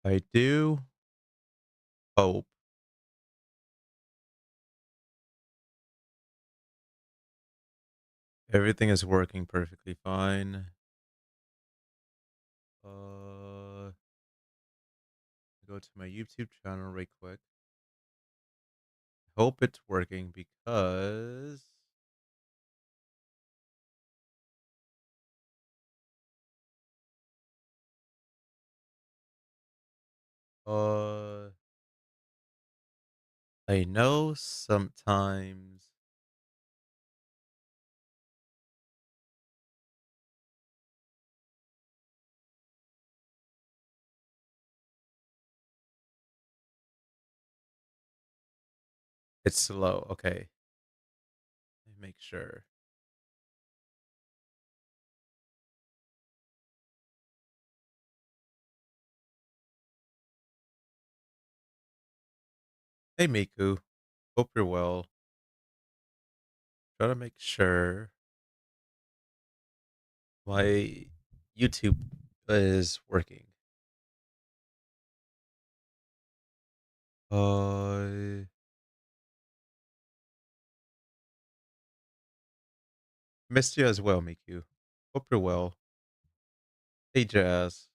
I do hope everything is working perfectly fine. Go to my YouTube channel right quick. Hope it's working because uh I know sometimes it's slow. Okay, let me make sure. Hey Miku, hope you're well. Try to make sure my YouTube is working. Uh Missed you as well, Miku. Hope you're well. Hey Jazz.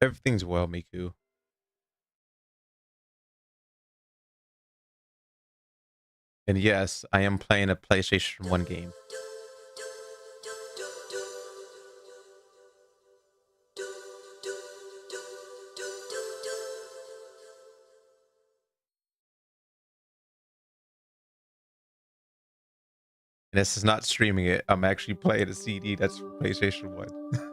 Everything's well, Miku. And yes, I am playing a PlayStation 1 game. And this is not streaming it. I'm actually playing a CD that's for PlayStation 1.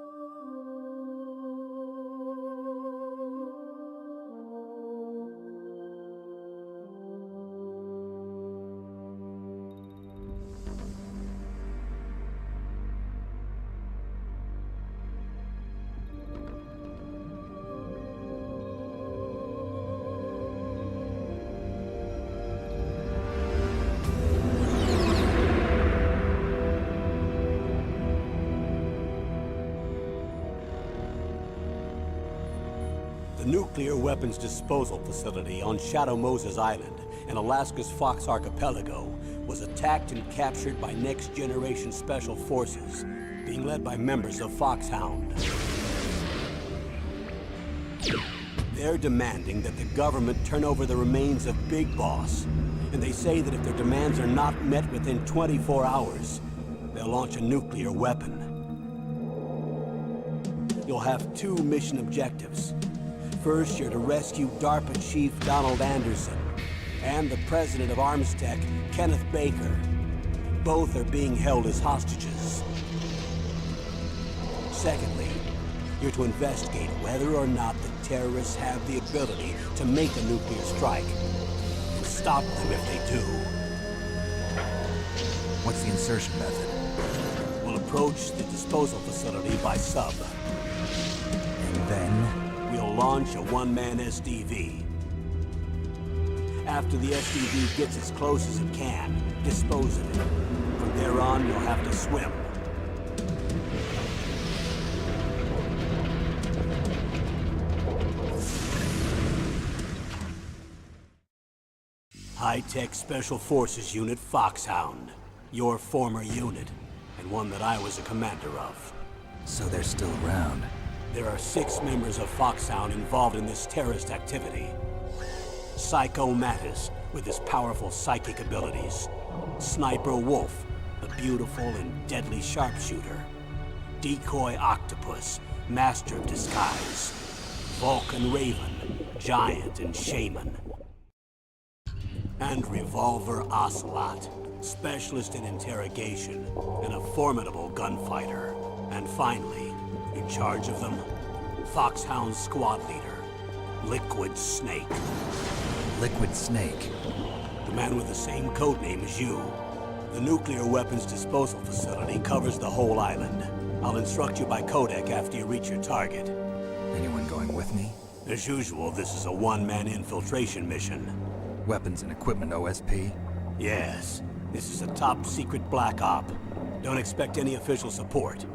The nuclear weapons disposal facility on Shadow Moses Island in Alaska's Fox Archipelago was attacked and captured by Next Generation Special Forces, being led by members of Foxhound. They're demanding that the government turn over the remains of Big Boss, and they say that if their demands are not met within 24 hours, they'll launch a nuclear weapon. You'll have two mission objectives. First, you're to rescue DARPA Chief Donald Anderson and the president of Armstech, Kenneth Baker. Both are being held as hostages. Secondly, you're to investigate whether or not the terrorists have the ability to make a nuclear strike and stop them if they do. What's the insertion method? We'll approach the disposal facility by sub. And then? We'll launch a one-man SDV. After the SDV gets as close as it can, dispose of it. From there on, you'll have to swim. High-Tech Special Forces Unit Foxhound. Your former unit, and one that I was a commander of. So they're still around. There are 6 members of Foxhound involved in this terrorist activity. Psycho Mattis, with his powerful psychic abilities. Sniper Wolf, a beautiful and deadly sharpshooter. Decoy Octopus, master of disguise. Vulcan Raven, giant and shaman. And Revolver Ocelot, specialist in interrogation and a formidable gunfighter. And finally, in charge of them, Foxhound squad leader, Liquid Snake. Liquid Snake. The man with the same codename as you. The nuclear weapons disposal facility covers the whole island. I'll instruct you by codec after you reach your target. Anyone going with me? As usual, this is a one-man infiltration mission. Weapons and equipment OSP? Yes, this is a top-secret black op. Don't expect any official support.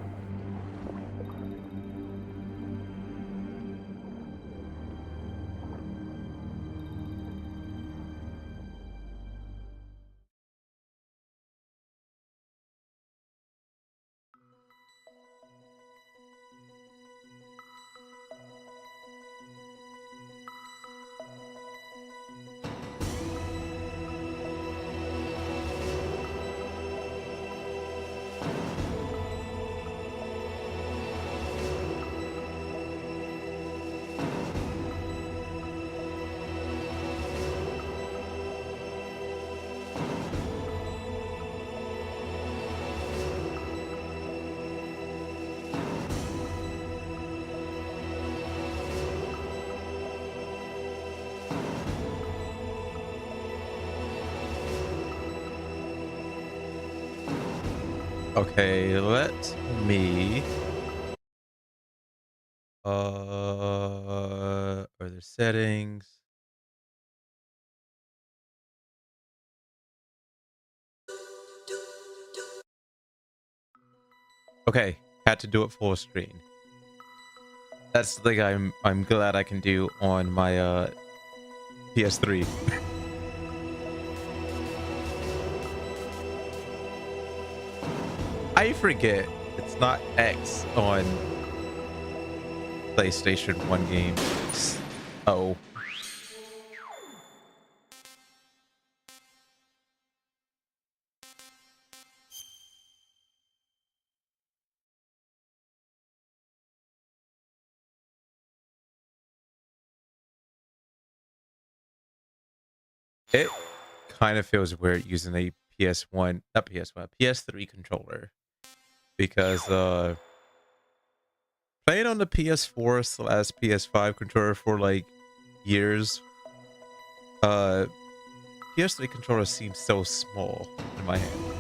Okay, let me are there settings? Okay, had to do it full screen. That's the thing I'm glad I can do on my PS3. I forget it's not X on PlayStation 1 games. Oh. It kind of feels weird using a PS1, not PS1, PS3 controller. Because playing on the PS4 slash PS5 controller for like years, PS3 controller seems so small in my hand.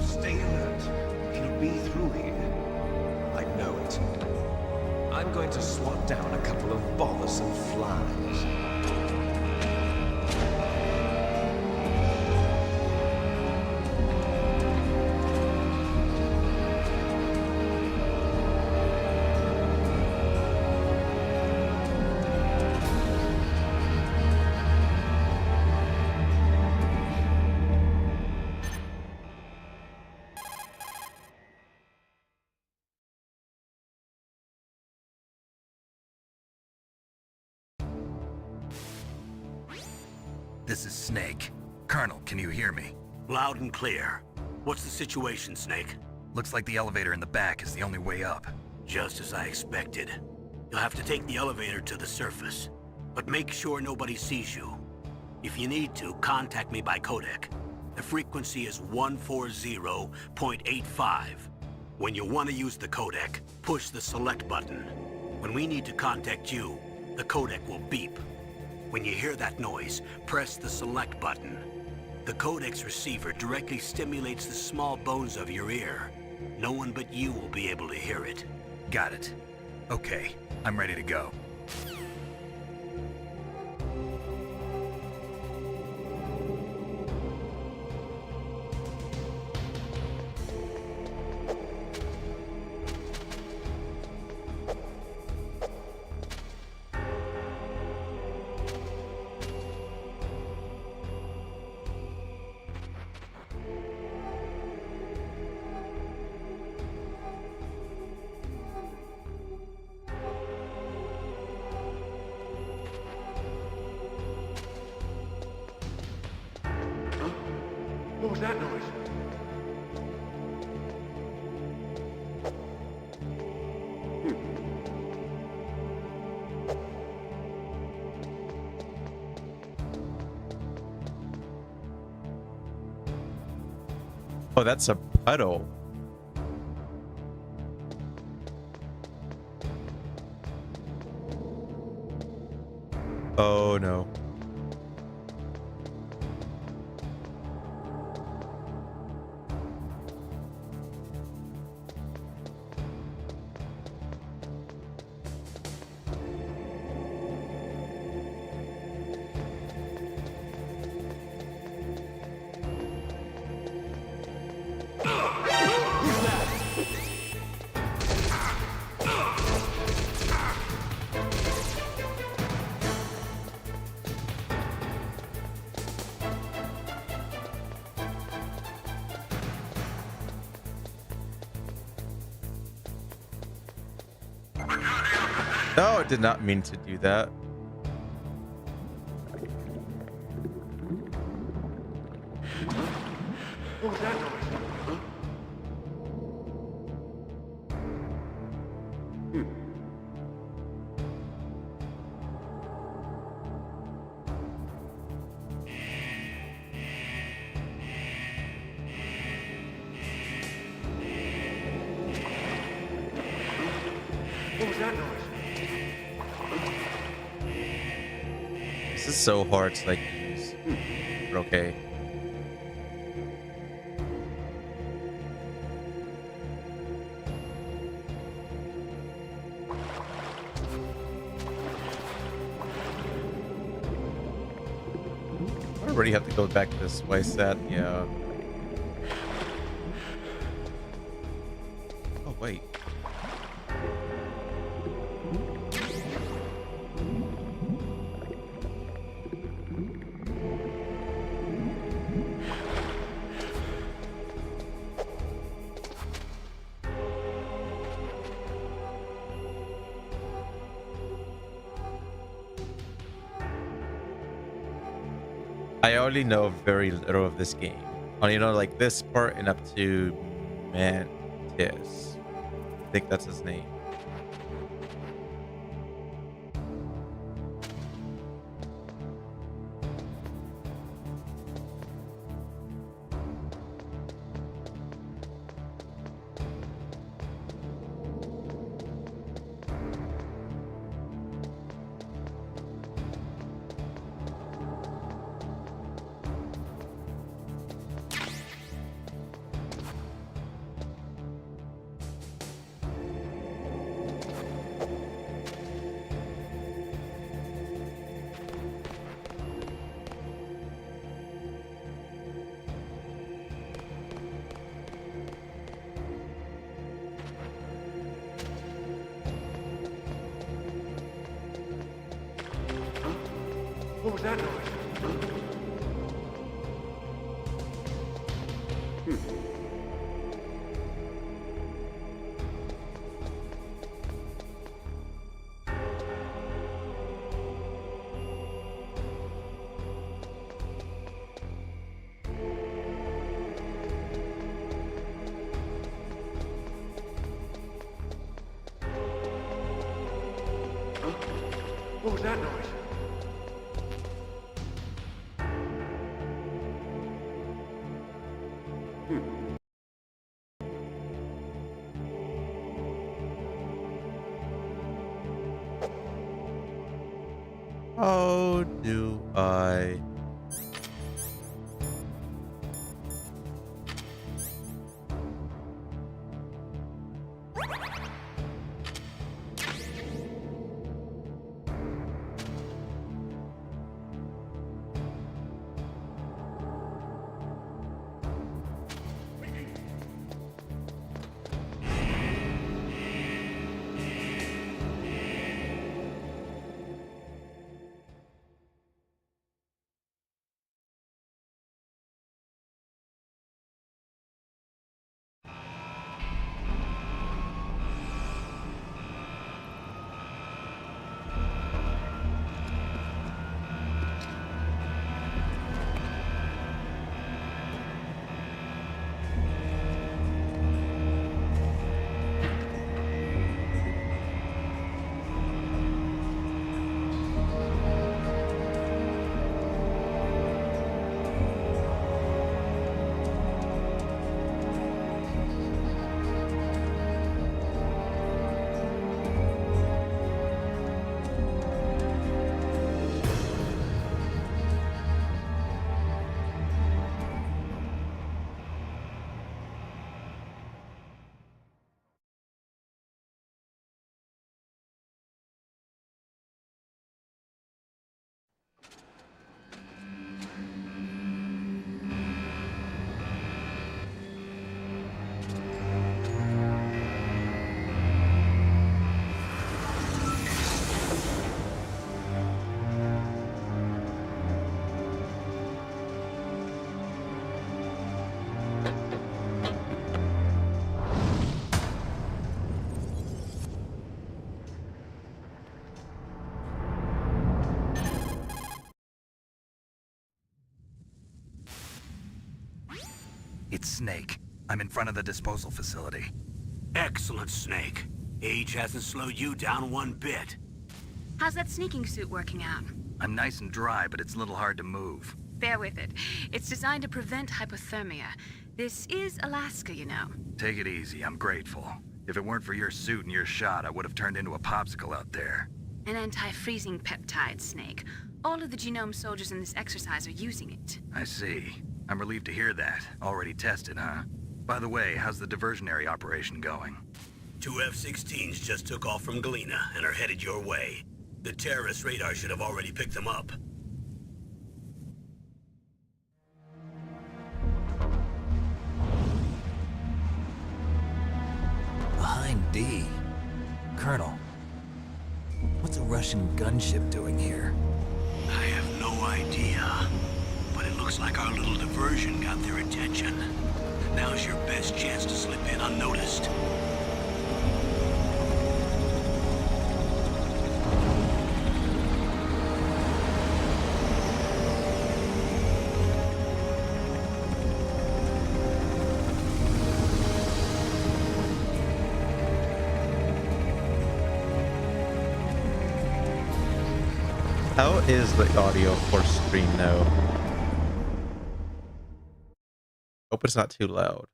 Stay alert. He'll be through here. I know it. I'm going to swat down a couple of bothersome flies. This is Snake. Colonel, can you hear me? Loud and clear. What's the situation, Snake? Looks like the elevator in the back is the only way up. Just as I expected. You'll have to take the elevator to the surface. But make sure nobody sees you. If you need to, contact me by codec. The frequency is 140.85. When you want to use the codec, push the select button. When we need to contact you, the codec will beep. When you hear that noise, press the select button. The codec's receiver directly stimulates the small bones of your ear. No one but you will be able to hear it. Got it. Okay, I'm ready to go. that noise? Oh, that's a puddle. Oh no. No, it did not mean to do that. What was that noise? What was that noise? This is so hard to like use. But okay. I already have to go back this way, Seth. Yeah. Oh wait. I only know very little of this game. Only know like this part and up to Mantis. I think that's his name. What was that noise? What was that noise? How do I? It's Snake. I'm in front of the disposal facility. Excellent, Snake. Age hasn't slowed you down one bit. How's that sneaking suit working out? I'm nice and dry, but it's a little hard to move. Bear with it. It's designed to prevent hypothermia. This is Alaska, you know. Take it easy, I'm grateful. If it weren't for your suit and your shot, I would have turned into a popsicle out there. An anti-freezing peptide, Snake. All of the genome soldiers in this exercise are using it. I see. I'm relieved to hear that. Already tested, huh? By the way, how's the diversionary operation going? 2 F-16s just took off from Galena and are headed your way. The terrorist radar should have already picked them up. Behind D. Colonel, what's a Russian gunship doing here? I have no idea, but it looks like our little diversion got their attention. Now's your best chance to slip in unnoticed. How is the audio for stream now? Hope it's not too loud.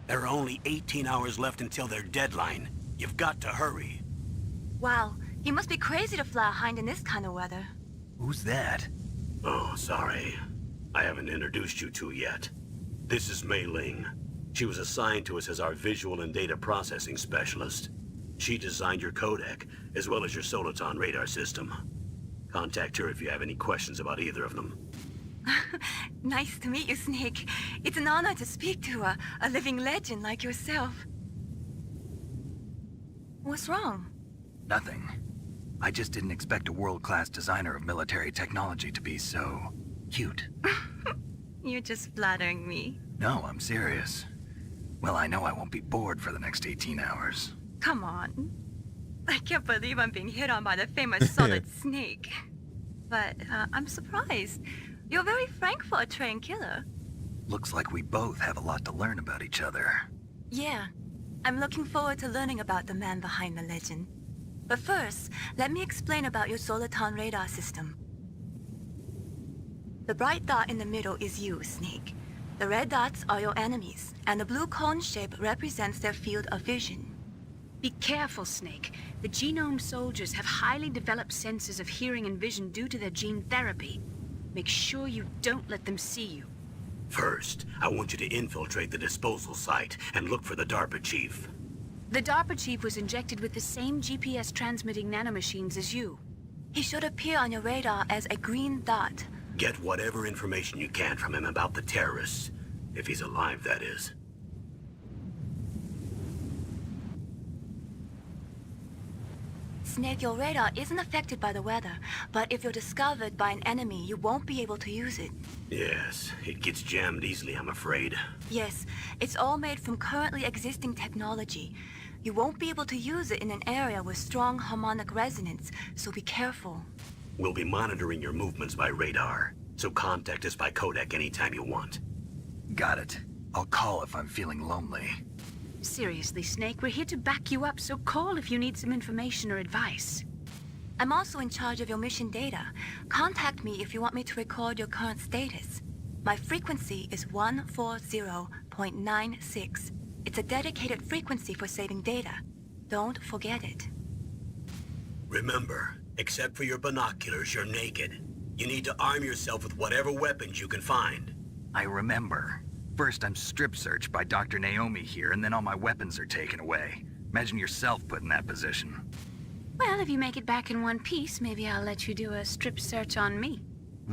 There are only 18 hours left until their deadline. You've got to hurry. Wow, you must be crazy to fly a hind in this kind of weather. Who's that? Oh, sorry. I haven't introduced you to yet. This is Mei Ling. She was assigned to us as our visual and data processing specialist. She designed your codec, as well as your Soliton radar system. Contact her if you have any questions about either of them. Nice to meet you, Snake. It's an honor to speak to a living legend like yourself. What's wrong? Nothing. I just didn't expect a world-class designer of military technology to be so cute. You're just flattering me. No, I'm serious. Well, I know I won't be bored for the next 18 hours. Come on. I can't believe I'm being hit on by the famous Solid Snake. But I'm surprised. You're very frank for a trained killer. Looks like we both have a lot to learn about each other. Yeah. I'm looking forward to learning about the man behind the legend. But first, let me explain about your Soliton radar system. The bright dot in the middle is you, Snake. The red dots are your enemies, and the blue cone shape represents their field of vision. Be careful, Snake. The genome soldiers have highly developed senses of hearing and vision due to their gene therapy. Make sure you don't let them see you. First, I want you to infiltrate the disposal site and look for the DARPA chief. The DARPA chief was injected with the same GPS transmitting nanomachines as you. He should appear on your radar as a green dot. Get whatever information you can from him about the terrorists. If he's alive, that is. Snake, your radar isn't affected by the weather, but if you're discovered by an enemy, you won't be able to use it. Yes, it gets jammed easily, I'm afraid. Yes, it's all made from currently existing technology. You won't be able to use it in an area with strong harmonic resonance, so be careful. We'll be monitoring your movements by radar, so contact us by codec anytime you want. Got it. I'll call if I'm feeling lonely. Seriously, Snake, we're here to back you up, so call if you need some information or advice. I'm also in charge of your mission data. Contact me if you want me to record your current status. My frequency is 140.96. It's a dedicated frequency for saving data. Don't forget it. Remember, except for your binoculars, you're naked. You need to arm yourself with whatever weapons you can find. I remember. First, I'm strip searched by Dr. Naomi here, and then all my weapons are taken away. Imagine yourself put in that position. Well, if you make it back in one piece, maybe I'll let you do a strip search on me.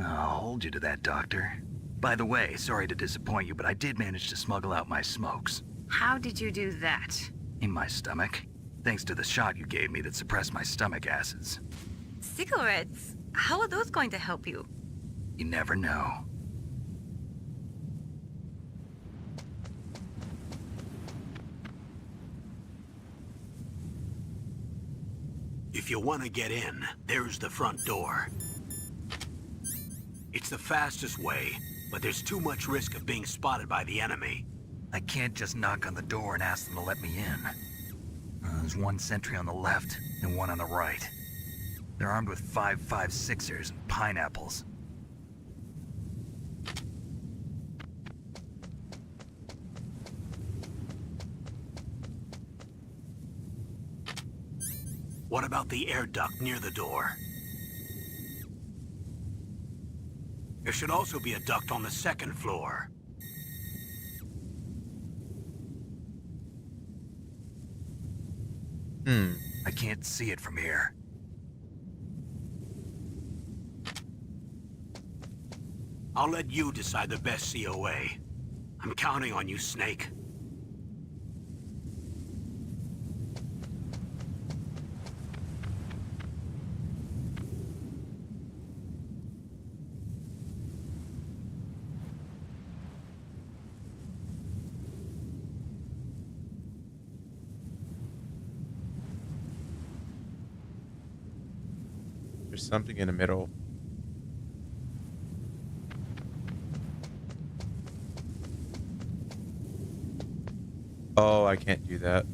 I'll hold you to that, Doctor. By the way, sorry to disappoint you, but I did manage to smuggle out my smokes. How did you do that? In my stomach. Thanks to the shot you gave me that suppressed my stomach acids. Cigarettes? How are those going to help you? You never know. If you want to get in, there's the front door. It's the fastest way, but there's too much risk of being spotted by the enemy. I can't just knock on the door and ask them to let me in. There's one sentry on the left and one on the right. They're armed with 5.56ers and pineapples. What about the air duct near the door? There should also be a duct on the second floor. I can't see it from here. I'll let you decide the best COA. I'm counting on you, Snake. There's something in the middle. Oh, I can't do that.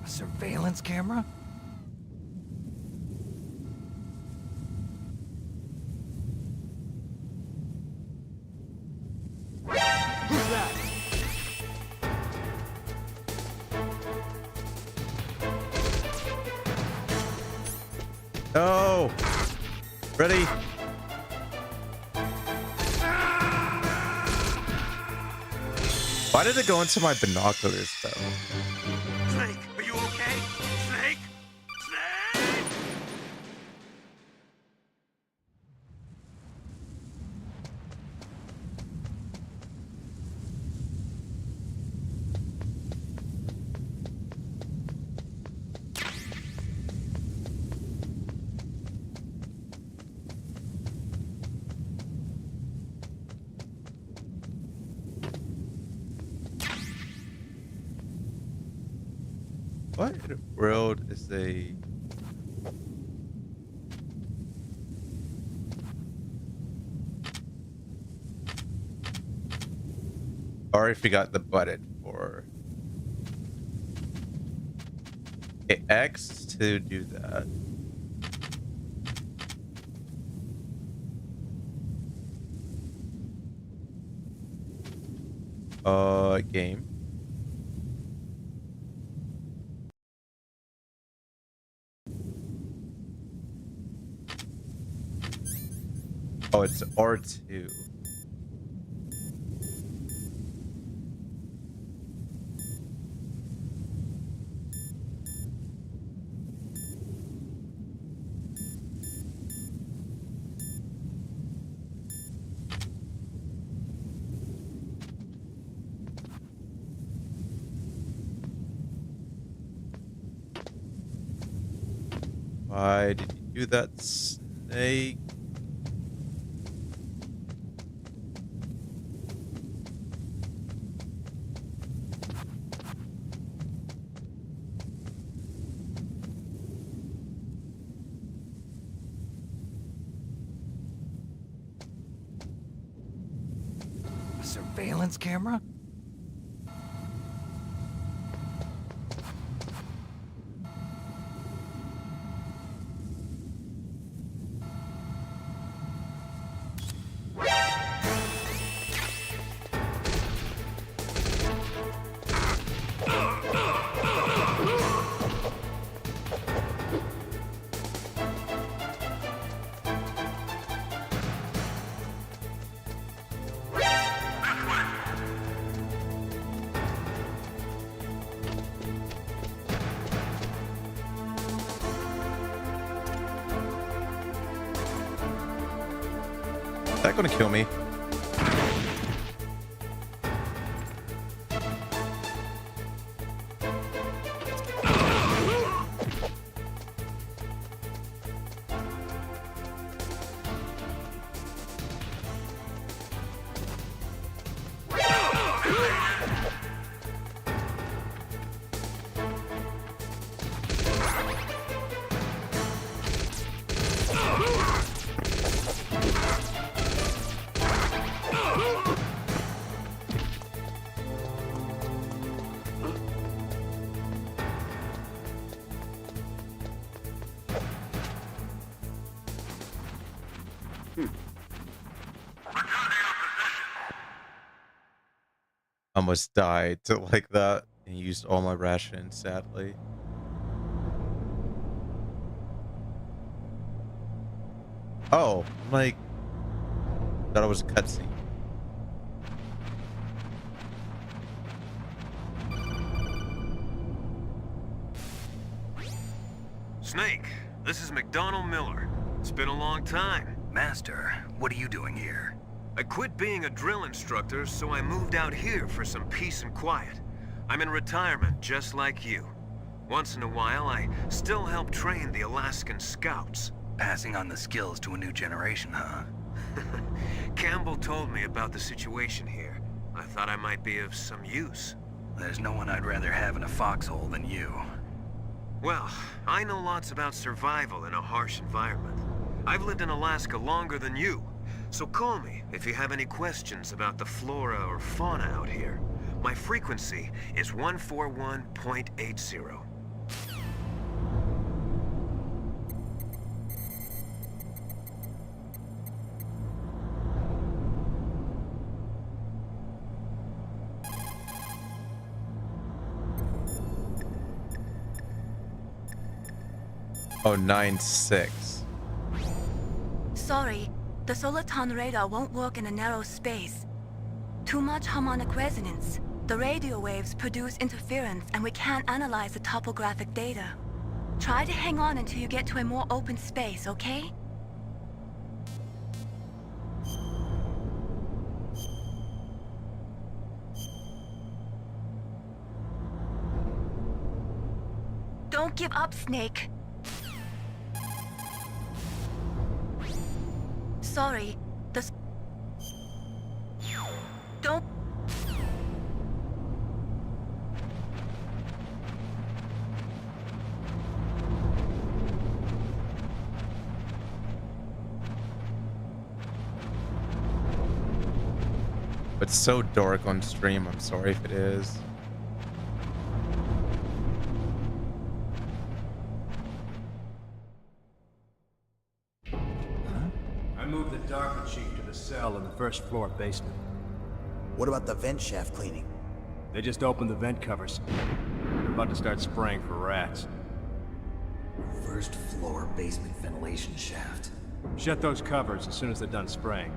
A surveillance camera? Who's that? No! Ready? Why did it go into my binoculars though? Snake, are you okay? Snake? Snake! What in the world is a... Already forgot the button for... Okay, X to do that. Game. Oh, it's R2. Why did you do that, Snake? surveillance camera? Is that gonna kill me? Almost died to like that and used all my rations, sadly. Oh, I'm like, thought it was a cutscene. Snake, this is McDonald Miller. It's been a long time. Master, what are you doing here? I quit being a drill instructor, so I moved out here for some peace and quiet. I'm in retirement, just like you. Once in a while, I still help train the Alaskan Scouts. Passing on the skills to a new generation, huh? Campbell told me about the situation here. I thought I might be of some use. There's no one I'd rather have in a foxhole than you. Well, I know lots about survival in a harsh environment. I've lived in Alaska longer than you, so call me if you have any questions about the flora or fauna out here. My frequency is 141.80. Oh, 9-6. Sorry, the Soliton radar won't work in a narrow space. Too much harmonic resonance. The radio waves produce interference and we can't analyze the topographic data. Try to hang on until you get to a more open space, okay? Don't give up, Snake. Sorry, don't... It's so dark on stream. I'm sorry if it is. I moved the Darker Chief to the cell in the first floor basement. What about the vent shaft cleaning? They just opened the vent covers. They're about to start spraying for rats. First floor basement ventilation shaft. Shut those covers as soon as they're done spraying.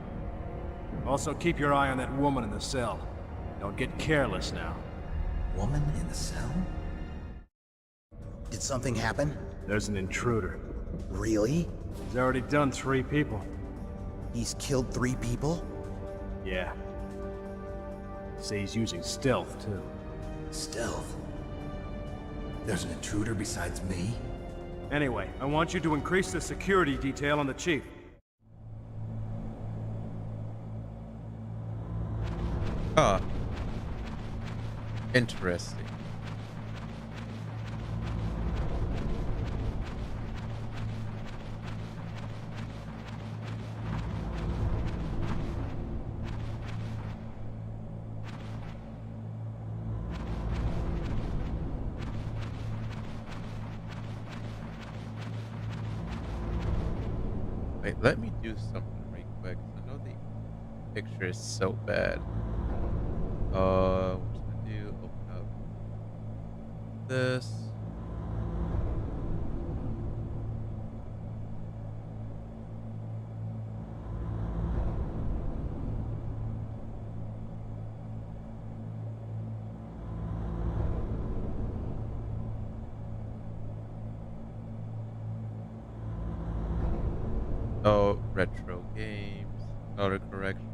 Also, keep your eye on that woman in the cell. Don't get careless now. Woman in the cell? Did something happen? There's an intruder. Really? He's already done 3 people. He's killed 3 people? Yeah. Say he's using stealth, too. Stealth? There's an intruder besides me? Anyway, I want you to increase the security detail on the Chief. Huh. Interesting. Wait, let me do something real quick. I know the picture is so bad. What I'm gonna do? Open up this. Oh, retro games, auto correction.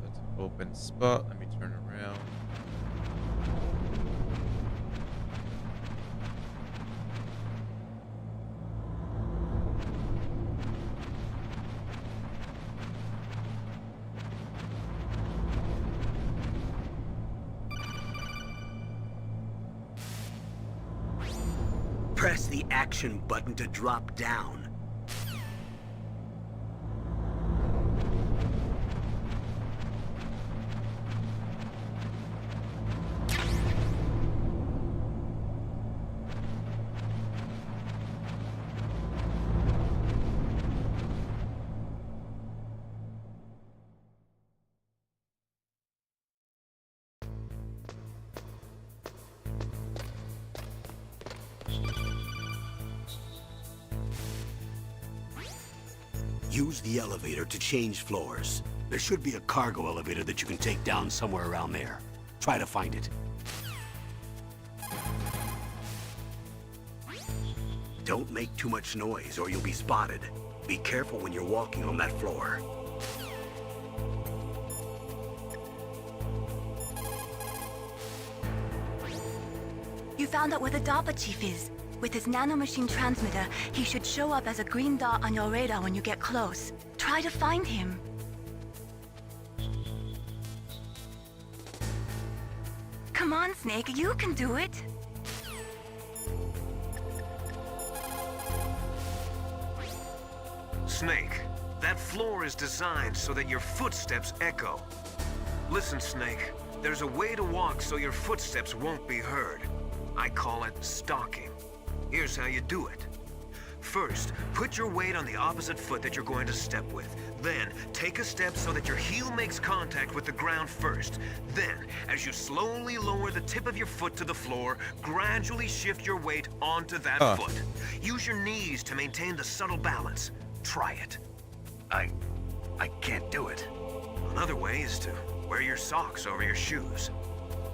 That's an open spot. Let me turn around. Press the action button to drop down. Use the elevator to change floors. There should be a cargo elevator that you can take down somewhere around there. Try to find it. Don't make too much noise or you'll be spotted. Be careful when you're walking on that floor. You found out where the DARPA chief is. With his nanomachine transmitter, he should show up as a green dot on your radar when you get close. Try to find him. Come on, Snake, you can do it. Snake, that floor is designed so that your footsteps echo. Listen, Snake, there's a way to walk so your footsteps won't be heard. I call it stalking. Here's how you do it. First, put your weight on the opposite foot that you're going to step with. Then, take a step so that your heel makes contact with the ground first. Then, as you slowly lower the tip of your foot to the floor, gradually shift your weight onto that foot. Use your knees to maintain the subtle balance. Try it. I can't do it. Another way is to wear your socks over your shoes.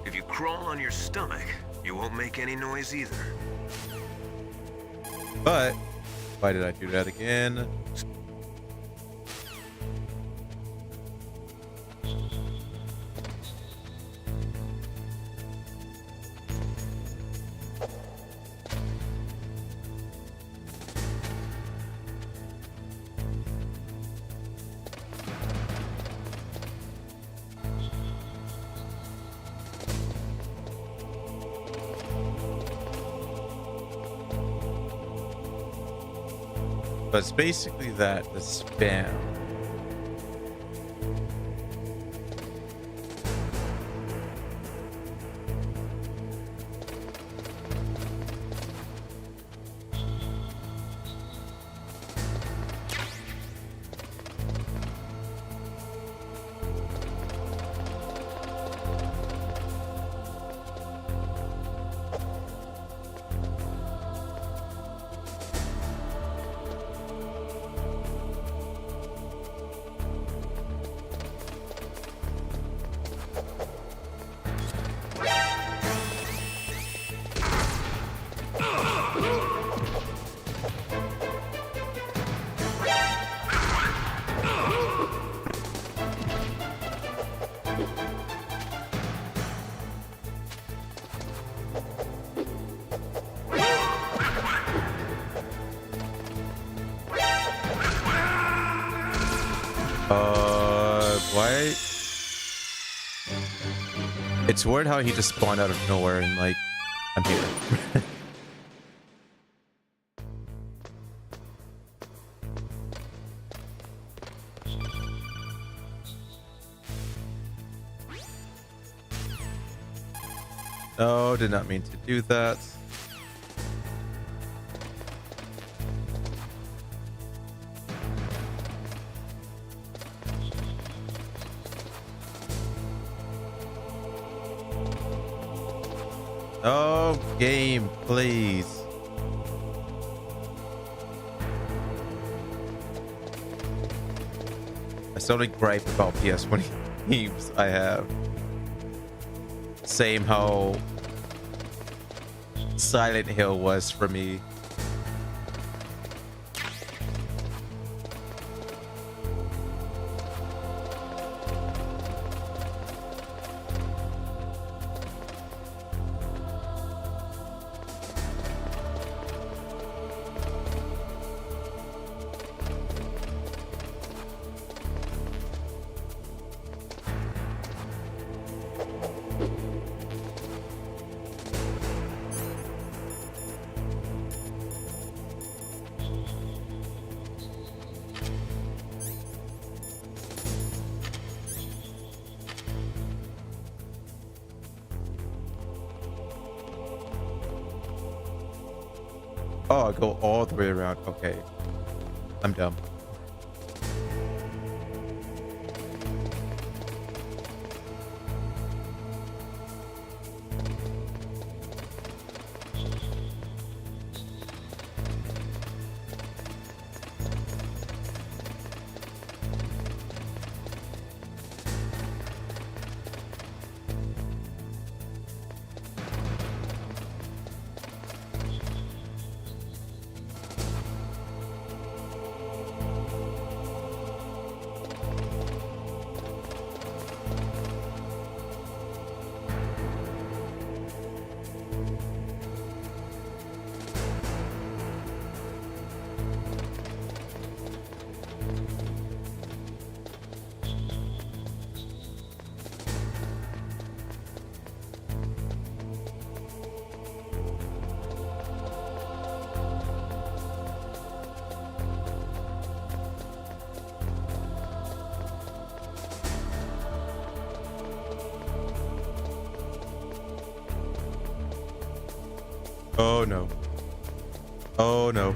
If you crawl on your stomach, you won't make any noise either. But why did I do that again? But it's basically that, the spam. Why? It's weird how he just spawned out of nowhere and like, I'm here. No, did not mean to do that. Oh, game, please. That's the only gripe about PS20 games I have. Same how Silent Hill was for me. Oh, I go all the way around. Okay. I'm dumb. Oh no. Oh no.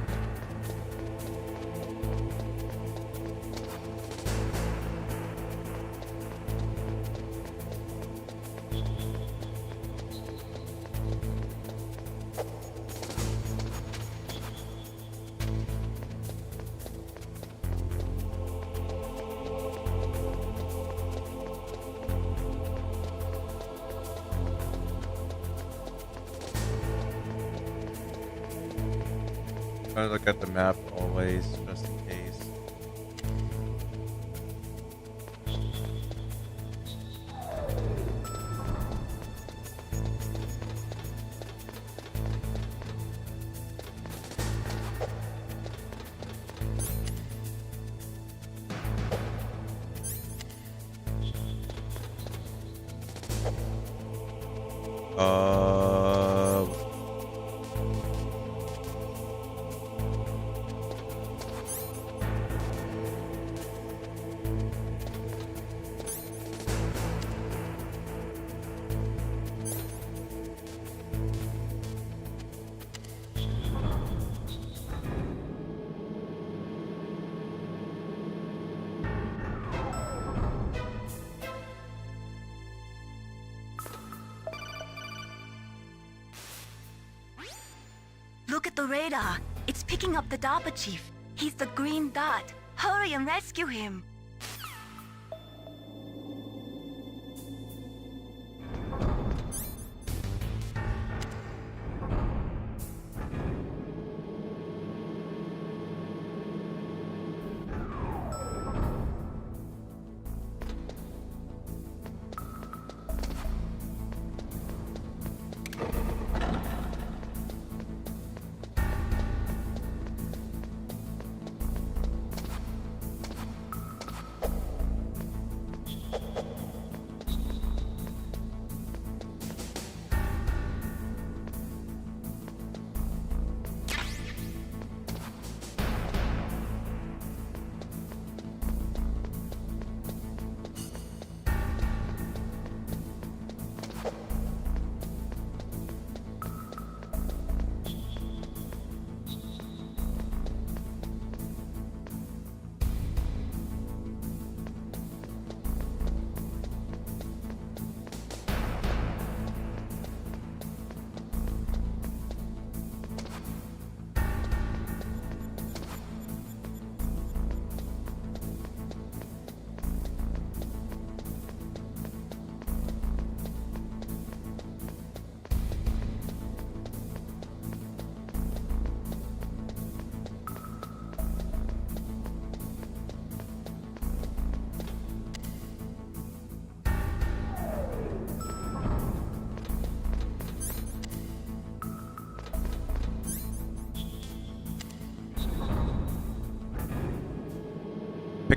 Try to look at the map always, just in case. Look at the radar. It's picking up the DARPA chief. He's the green dot. Hurry and rescue him.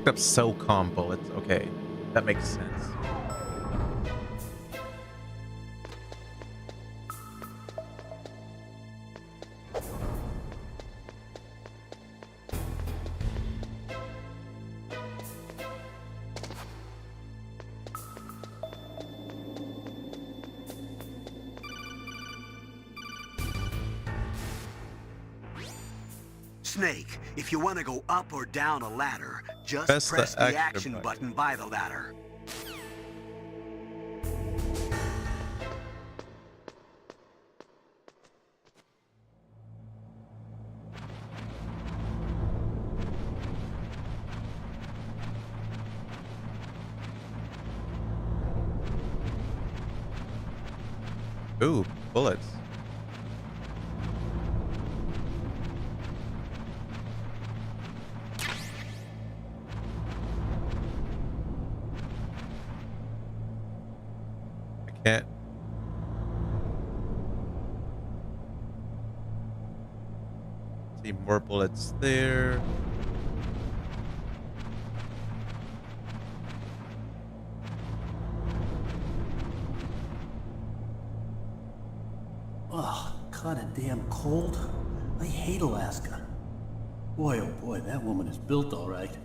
picked up SOCOM bullets. Okay, that makes sense. Snake, if you want to go up or down a ladder, just Press press the the action action button by the ladder. Ooh, bullets. I can't. See more bullets there. Ugh, kinda damn cold. I hate Alaska. Boy, oh boy, that woman is built all right.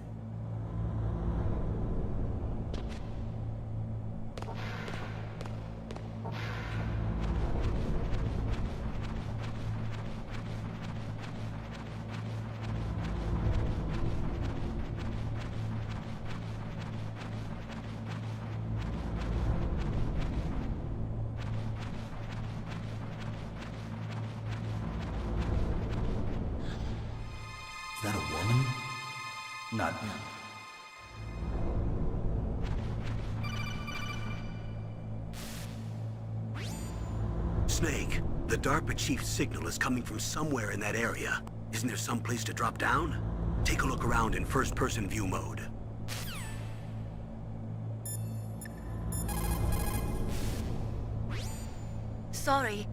Is that a woman? Not. Snake, the DARPA chief's signal is coming from somewhere in that area. Isn't there some place to drop down? Take a look around in first-person view mode. Sorry.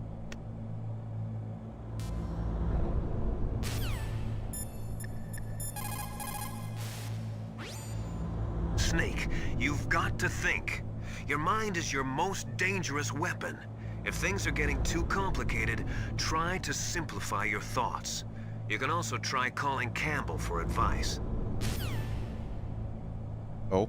Snake, you've got to think. Your mind is your most dangerous weapon. If things are getting too complicated, try to simplify your thoughts. You can also try calling Campbell for advice. Oh.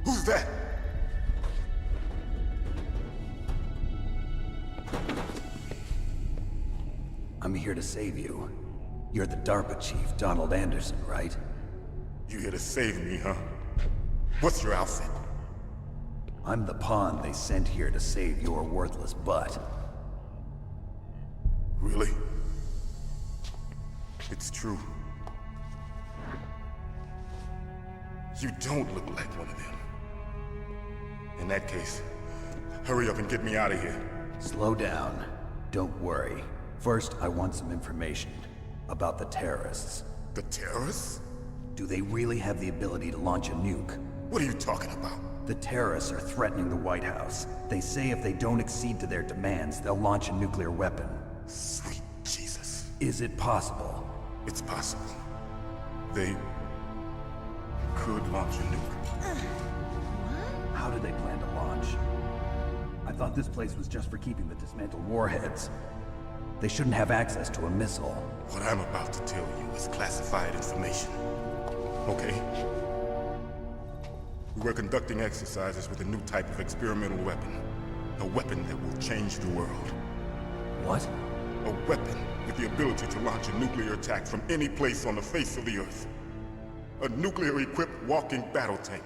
Who's that? I'm here to save you. You're the DARPA chief, Donald Anderson, right? You here to save me, huh? What's your outfit? I'm the pawn they sent here to save your worthless butt. Really? It's true. You don't look like one of them. In that case, hurry up and get me out of here. Slow down. Don't worry. First, I want some information about the terrorists. The terrorists? Do they really have the ability to launch a nuke? What are you talking about? The terrorists are threatening the White House. They say if they don't accede to their demands, they'll launch a nuclear weapon. Sweet Jesus. Is it possible? It's possible. They could launch a nuke. How do they plan to launch? I thought this place was just for keeping the dismantled warheads. They shouldn't have access to a missile. What I'm about to tell you is classified information. Okay? We were conducting exercises with a new type of experimental weapon. A weapon that will change the world. What? A weapon with the ability to launch a nuclear attack from any place on the face of the Earth. A nuclear-equipped walking battle tank.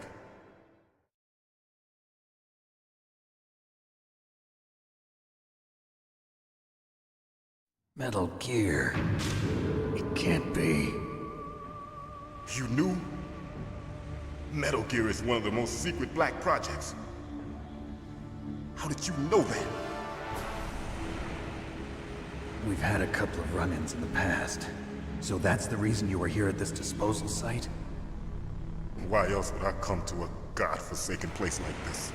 Metal Gear. It can't be. You knew? Metal Gear is one of the most secret black projects. How did you know that? We've had a couple of run-ins in the past. So that's the reason you were here at this disposal site? Why else would I come to a godforsaken place like this?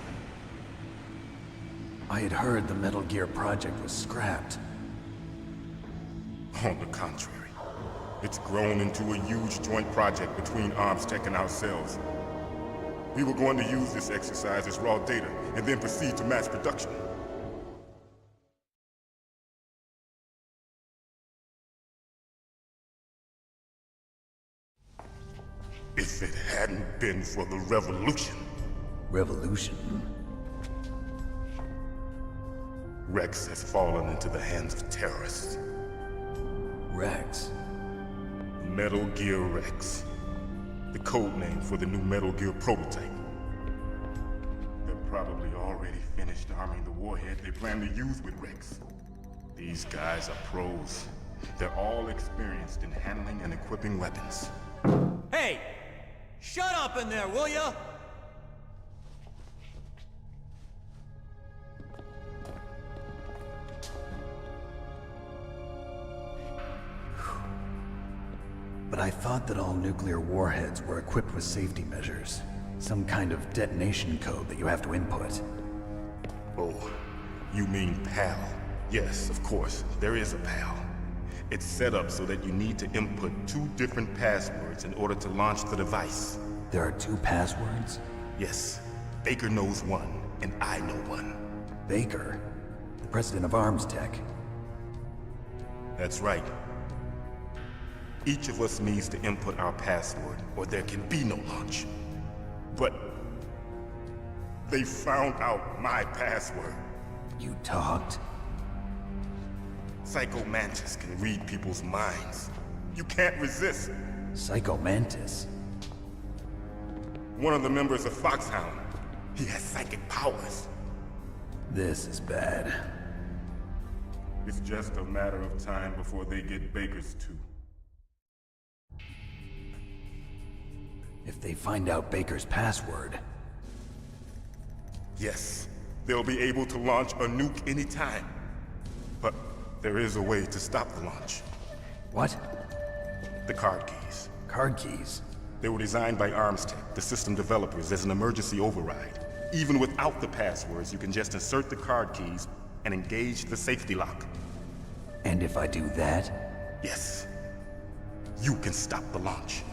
I had heard the Metal Gear project was scrapped. On the contrary, it's grown into a huge joint project between ArmsTech and ourselves. We were going to use this exercise as raw data and then proceed to mass production. If it hadn't been for the revolution. Revolution? Rex has fallen into the hands of terrorists. Rex? Metal Gear Rex. The code name for the new Metal Gear prototype. They're probably already finished arming the warhead they plan to use with Rex. These guys are pros. They're all experienced in handling and equipping weapons. Hey! Shut up in there, will ya? But I thought that all nuclear warheads were equipped with safety measures. Some kind of detonation code that you have to input. Oh, you mean PAL? Yes, of course, there is a PAL. It's set up so that you need to input 2 different passwords in order to launch the device. There are 2 passwords? Yes. Baker knows one, and I know one. Baker? The president of ArmsTech? That's right. Each of us needs to input our password, or there can be no launch. But they found out my password. You talked? Psycho Mantis can read people's minds. You can't resist. Psycho Mantis? One of the members of Foxhound. He has psychic powers. This is bad. It's just a matter of time before they get Baker's too. If they find out Baker's password... Yes, they'll be able to launch a nuke anytime. But there is a way to stop the launch. What? The card keys. Card keys? They were designed by ArmsTech, the system developers, as an emergency override. Even without the passwords, you can just insert the card keys and engage the safety lock. And if I do that? Yes. You can stop the launch.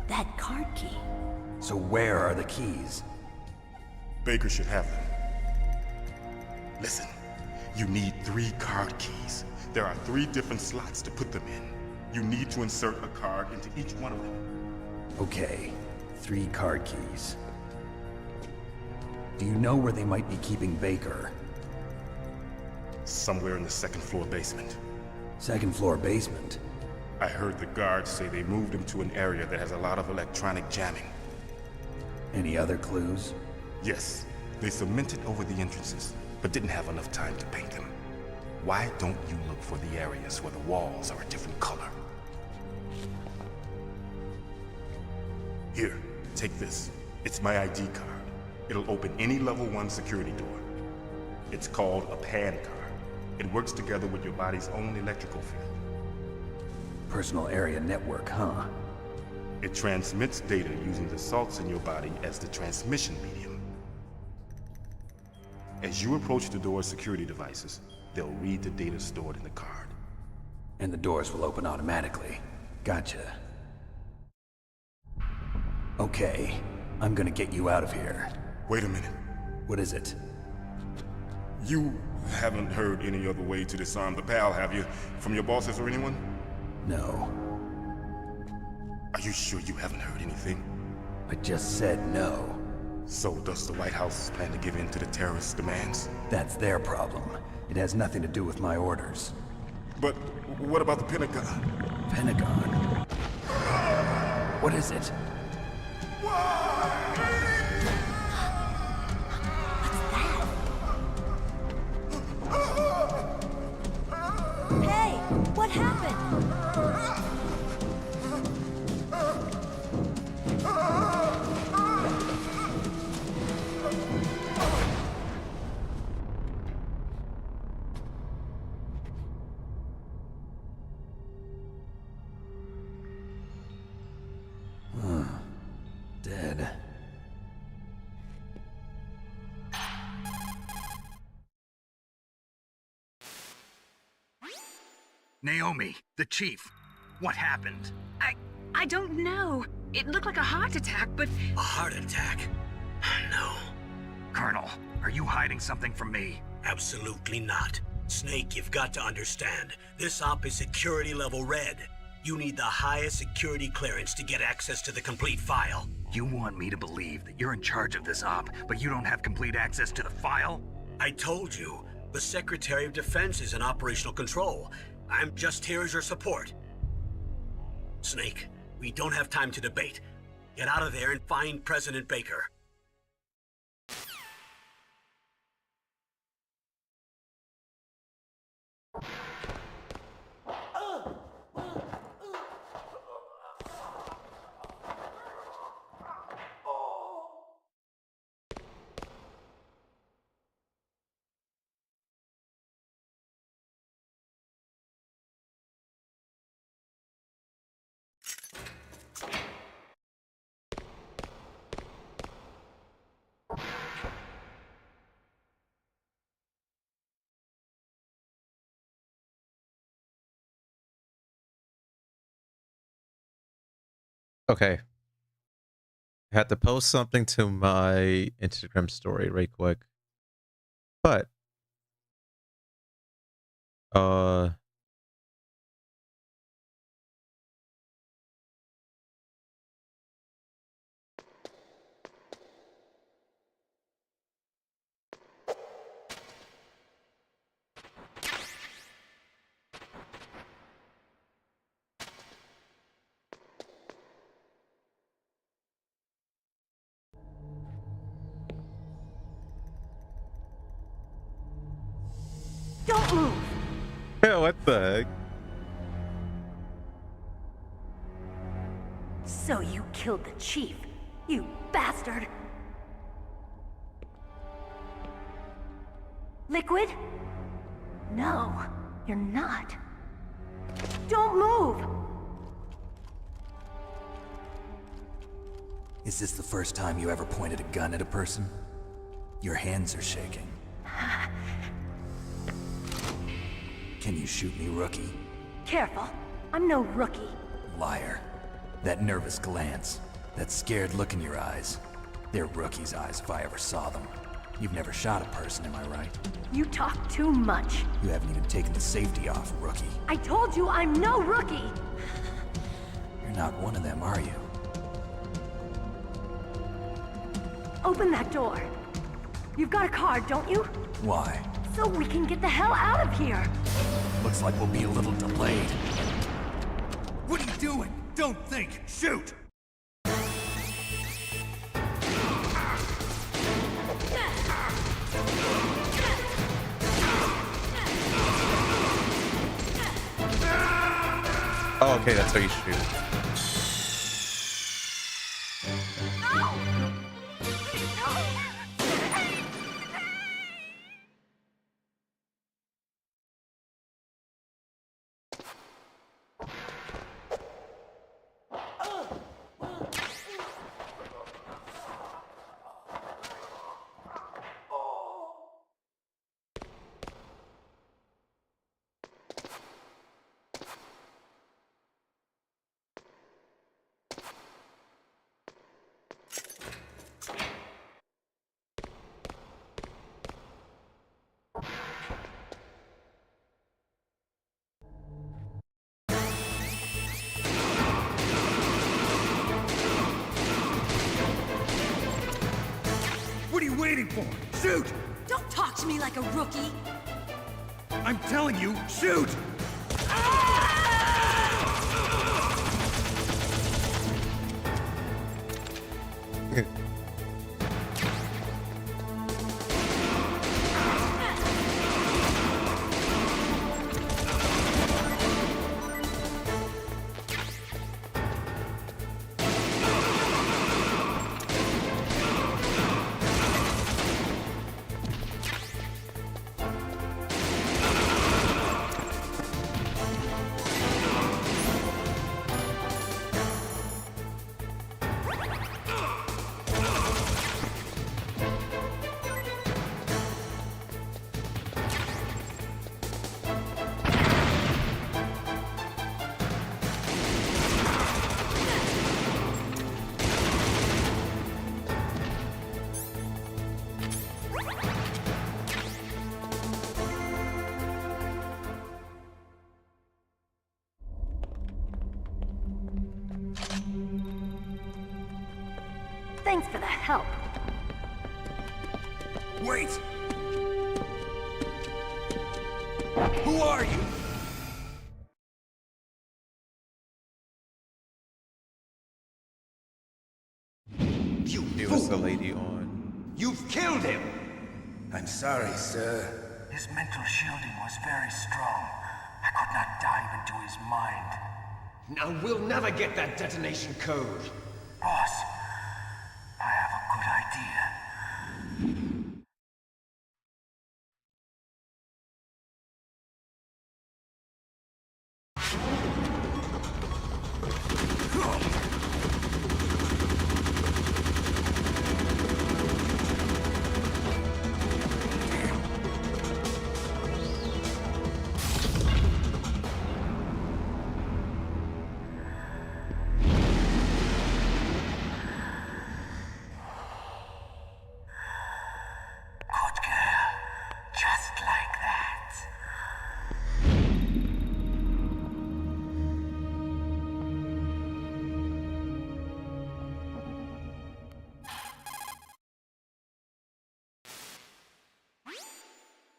That card key. So where are the keys? Baker should have them. Listen, you need 3 card keys. There are 3 different slots to put them in. You need to insert a card into each one of them. Okay, 3 card keys. Do you know where they might be keeping Baker? Somewhere in the 2nd floor basement. 2nd floor basement? I heard the guards say they moved him to an area that has a lot of electronic jamming. Any other clues? Yes, they cemented over the entrances, but didn't have enough time to paint them. Why don't you look for the areas where the walls are a different color? Here, take this. It's my ID card. It'll open any level 1 security door. It's called a PAN card. It works together with your body's own electrical field. Personal area network, huh? It transmits data using the salts in your body as the transmission medium. As you approach the door's security devices, they'll read the data stored in the card. And the doors will open automatically. Gotcha. Okay, I'm gonna get you out of here. Wait a minute. What is it? You haven't heard any other way to disarm the PAL, have you? From your bosses or anyone? No. Are you sure you haven't heard anything? I just said no. So does the White House plan to give in to the terrorists' demands? That's their problem. It has nothing to do with my orders. But what about the Pentagon? Pentagon? What is it? Hey, what happened? Naomi, the chief. What happened? I don't know. It looked like a heart attack, but... A heart attack? No. Colonel, are you hiding something from me? Absolutely not. Snake, you've got to understand. This op is security level red. You need the highest security clearance to get access to the complete file. You want me to believe that you're in charge of this op, but you don't have complete access to the file? I told you, the Secretary of Defense is in operational control. I'm just here as your support. Snake, we don't have time to debate. Get out of there and find President Baker. Okay. I had to post something to my Instagram story right quick. But Don't move! yeah, what the heck? So you killed the chief, you bastard! Liquid? No, you're not. Don't move! Is this the first time you ever pointed a gun at a person? Your hands are shaking. Can you shoot me, rookie? Careful, I'm no rookie. Liar. That nervous glance, that scared look in your eyes. They're rookie's eyes if I ever saw them. You've never shot a person, am I right? You talk too much. You haven't even taken the safety off, rookie. I told you I'm no rookie! You're not one of them, are you? Open that door. You've got a card, don't you? Why? So we can get the hell out of here! Looks like we'll be a little delayed. What are you doing? Don't think! Shoot! Oh, okay, that's how you shoot. What are you waiting for? Shoot! Don't talk to me like a rookie! I'm telling you, shoot! Thanks for the help. Wait! Who are you? You It was the lady on. You've killed him! I'm sorry, sir. His mental shielding was very strong. I could not dive into his mind. Now we'll never get that detonation code. Boss, I have a good idea. Good girl. Just like that.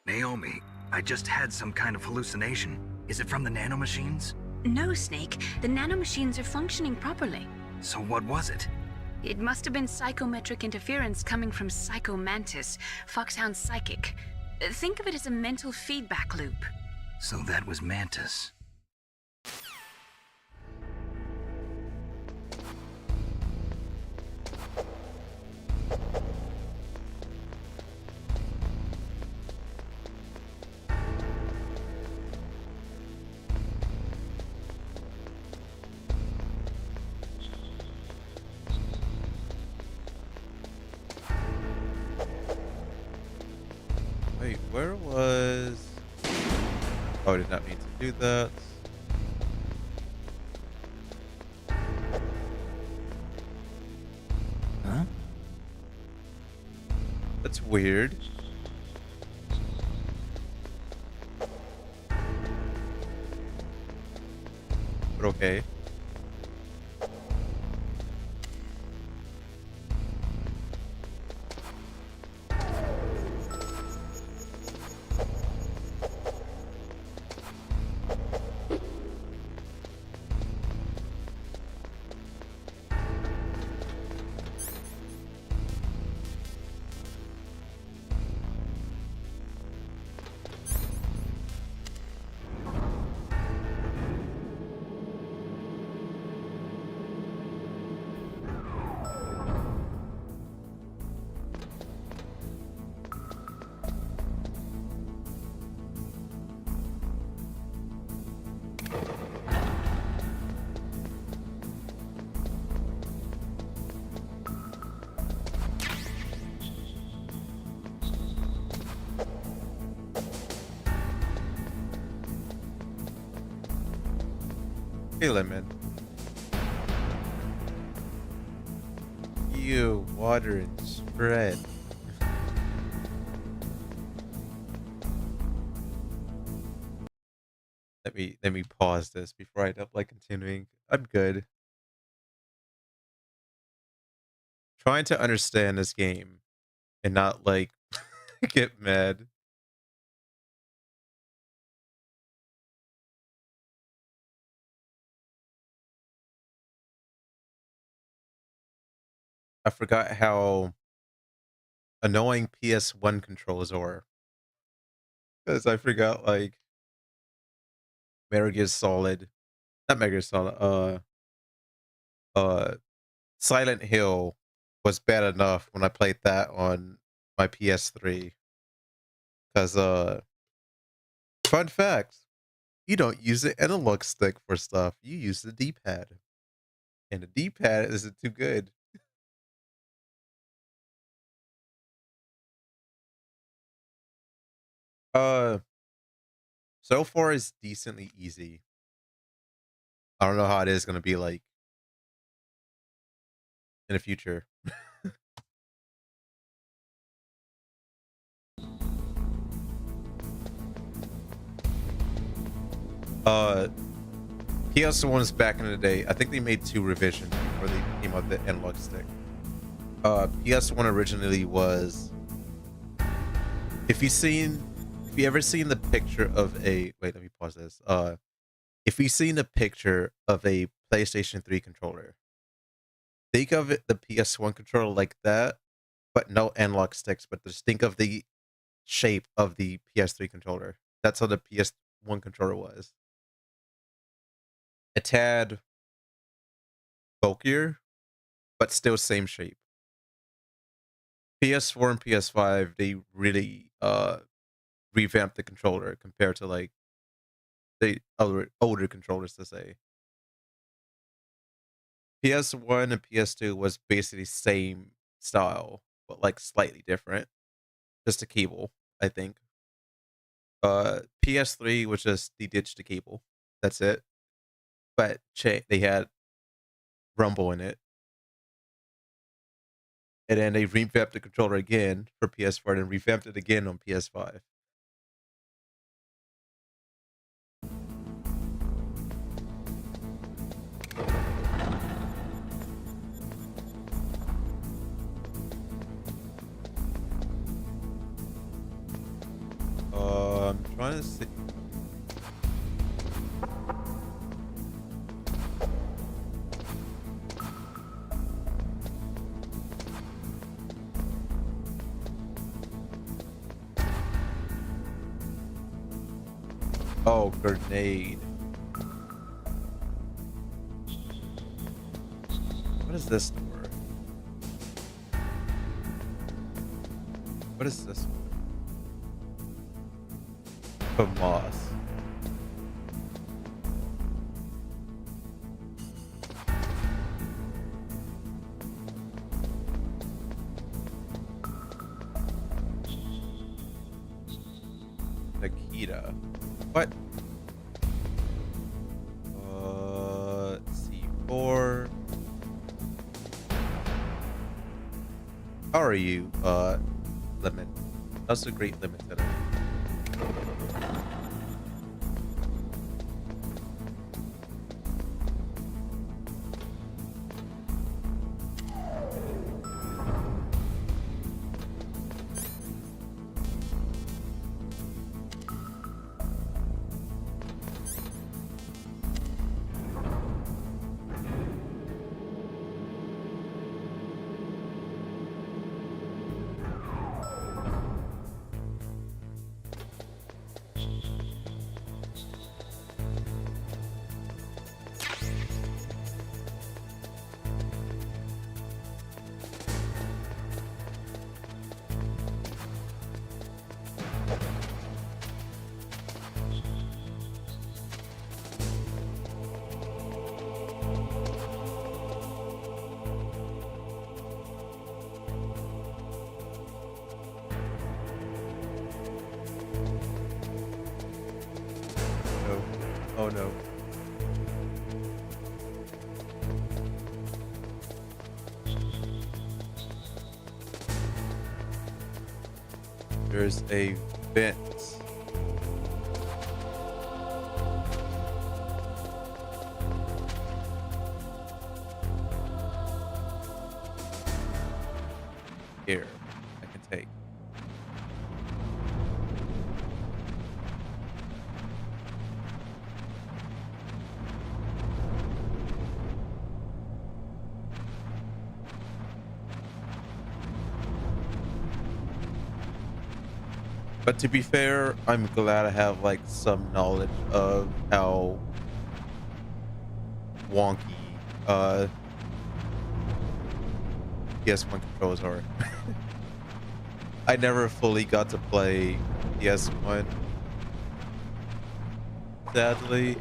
Naomi, I just had some kind of hallucination. Is it from the nanomachines? No, Snake. The nanomachines are functioning properly. So what was it? It must have been psychometric interference coming from Psycho Mantis, Foxhound's psychic. Think of it as a mental feedback loop. So that was Mantis. Wait, where was... Oh, I did not mean to do that. Huh? That's weird. But okay. Hey, Lemon. You water and spread. Let me pause this before I end up like continuing. I'm good. Trying to understand this game and not like get mad. I forgot how annoying PS1 controls are. Because I forgot like Metal Gear Solid, not Metal Gear Solid, Silent Hill was bad enough when I played that on my PS3. Because fun fact, you don't use the analog stick for stuff. You use the D-pad. And the D-pad isn't too good. So far it's decently easy. I don't know how it is gonna be like in the future. PS1's back in the day. I think they made 2 revisions before they came out with the analog stick. PS1 originally was. If you ever seen the picture of a wait, let me pause this. If you've seen the picture of a PlayStation 3 controller, think of it the PS1 controller like that, but no analog sticks. But just think of the shape of the PS3 controller. That's how the PS1 controller was. A tad bulkier, but still same shape. PS4 and PS5, they really revamped the controller compared to like the older controllers to say. PS1 and PS2 was basically same style, but like slightly different. Just a cable, I think. PS3 was just they ditched the cable. That's it. But they had Rumble in it. And then they revamped the controller again for PS4 and revamped it again on PS5. I'm trying to see. Oh, grenade. What is this door? What is this? Moss. Nikita. What? C4. How are you, Lemon? That's a great limit today. Oh no. There's a vent. Here, I can take. But to be fair, I'm glad I have like some knowledge of how wonky PS1 controls are. I never fully got to play PS1, sadly,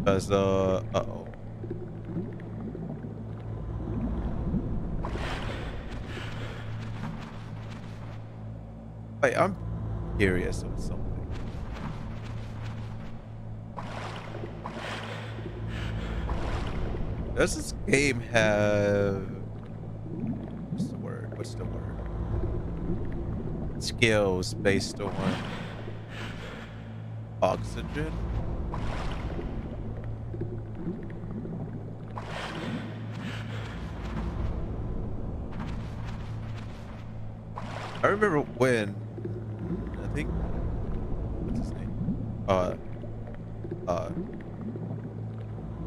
because uh-oh. Wait, I'm curious of something. Does this game have what's the word? What's the word? Skills based on oxygen? I remember when I think what's his name? Uh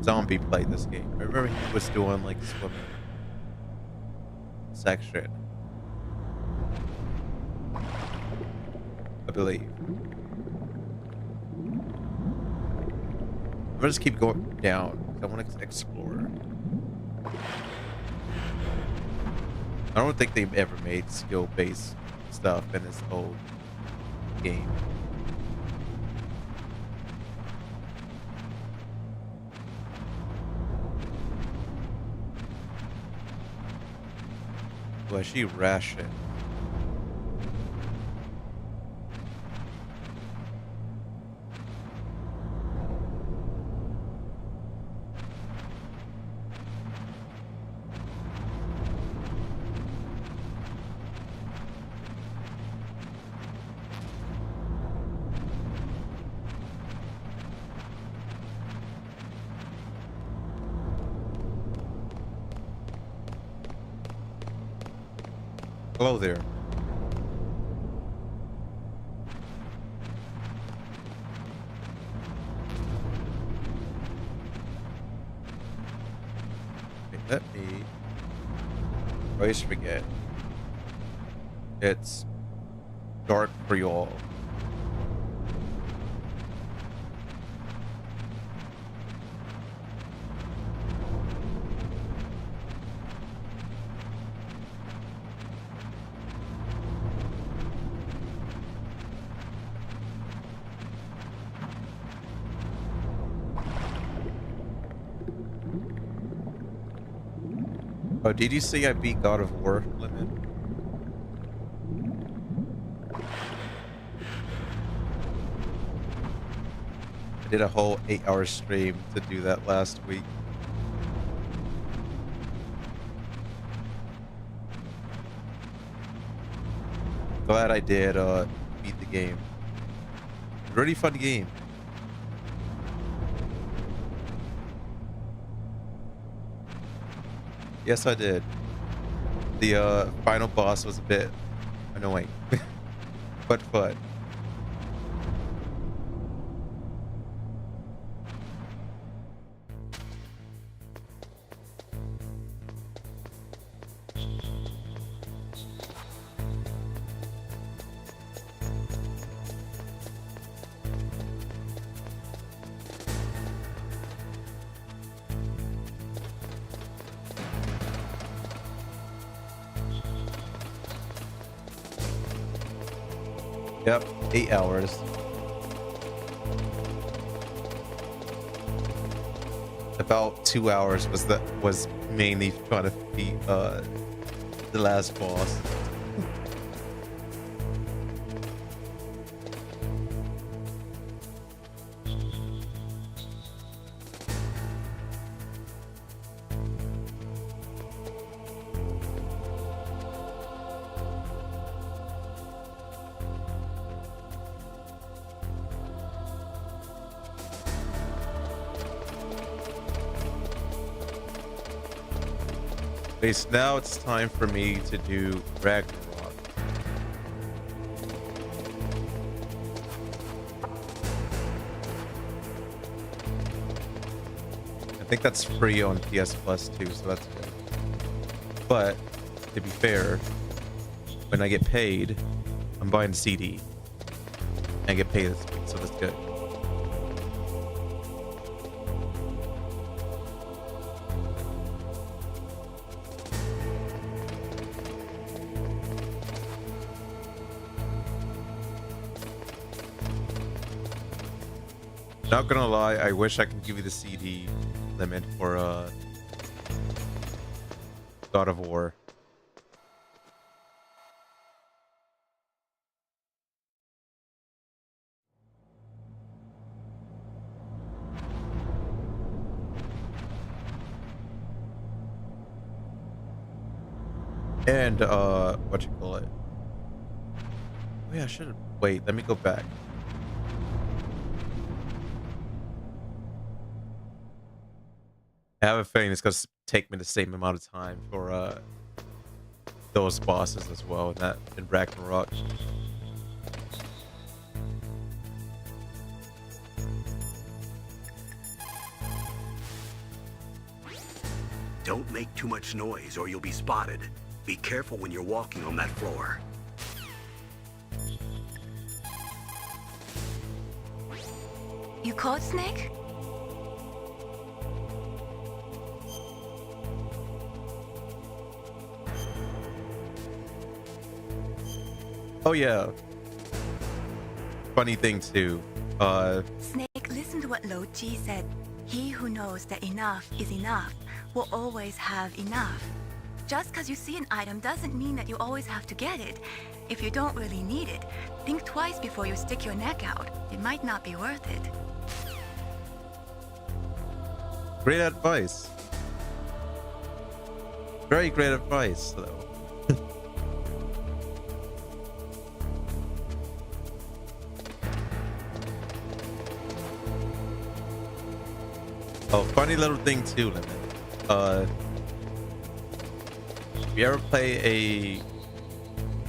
Zombie played this game. I remember he was doing like swimming section. I believe. I'm gonna just keep going down. I want to explore. I don't think they've ever made skill-based stuff in this whole game. Well, she ration. Hello there. Okay, let me always forget. It's dark for you all. Oh, did you see I beat God of War limit? I did a whole 8-hour stream to do that last week. Glad I did beat the game. Really fun game. Yes, I did. The final boss was a bit annoying, but fun. Yep, 8 hours. About 2 hours was mainly trying to beat the last boss. Okay, so now it's time for me to do Ragnarok. I think that's free on PS Plus too, so that's good. But to be fair, when I get paid, I'm buying a CD. I get paid this week, so that's good. Not gonna lie, I wish I could give you the CD limit for God of War. And what you call it? Oh yeah, I should have. Wait, let me go back. I have a feeling it's going to take me the same amount of time for those bosses as well in Ragnarok. Don't make too much noise or you'll be spotted. Be careful when you're walking on that floor. You caught Snake? Oh yeah. Funny thing too. Snake, listen to what Lo Ji said. He who knows that enough is enough will always have enough. Just because you see an item doesn't mean that you always have to get it. If you don't really need it, think twice before you stick your neck out. It might not be worth it. Great advice. Very great advice, though. Oh, funny little thing too, Lemon. If you ever play a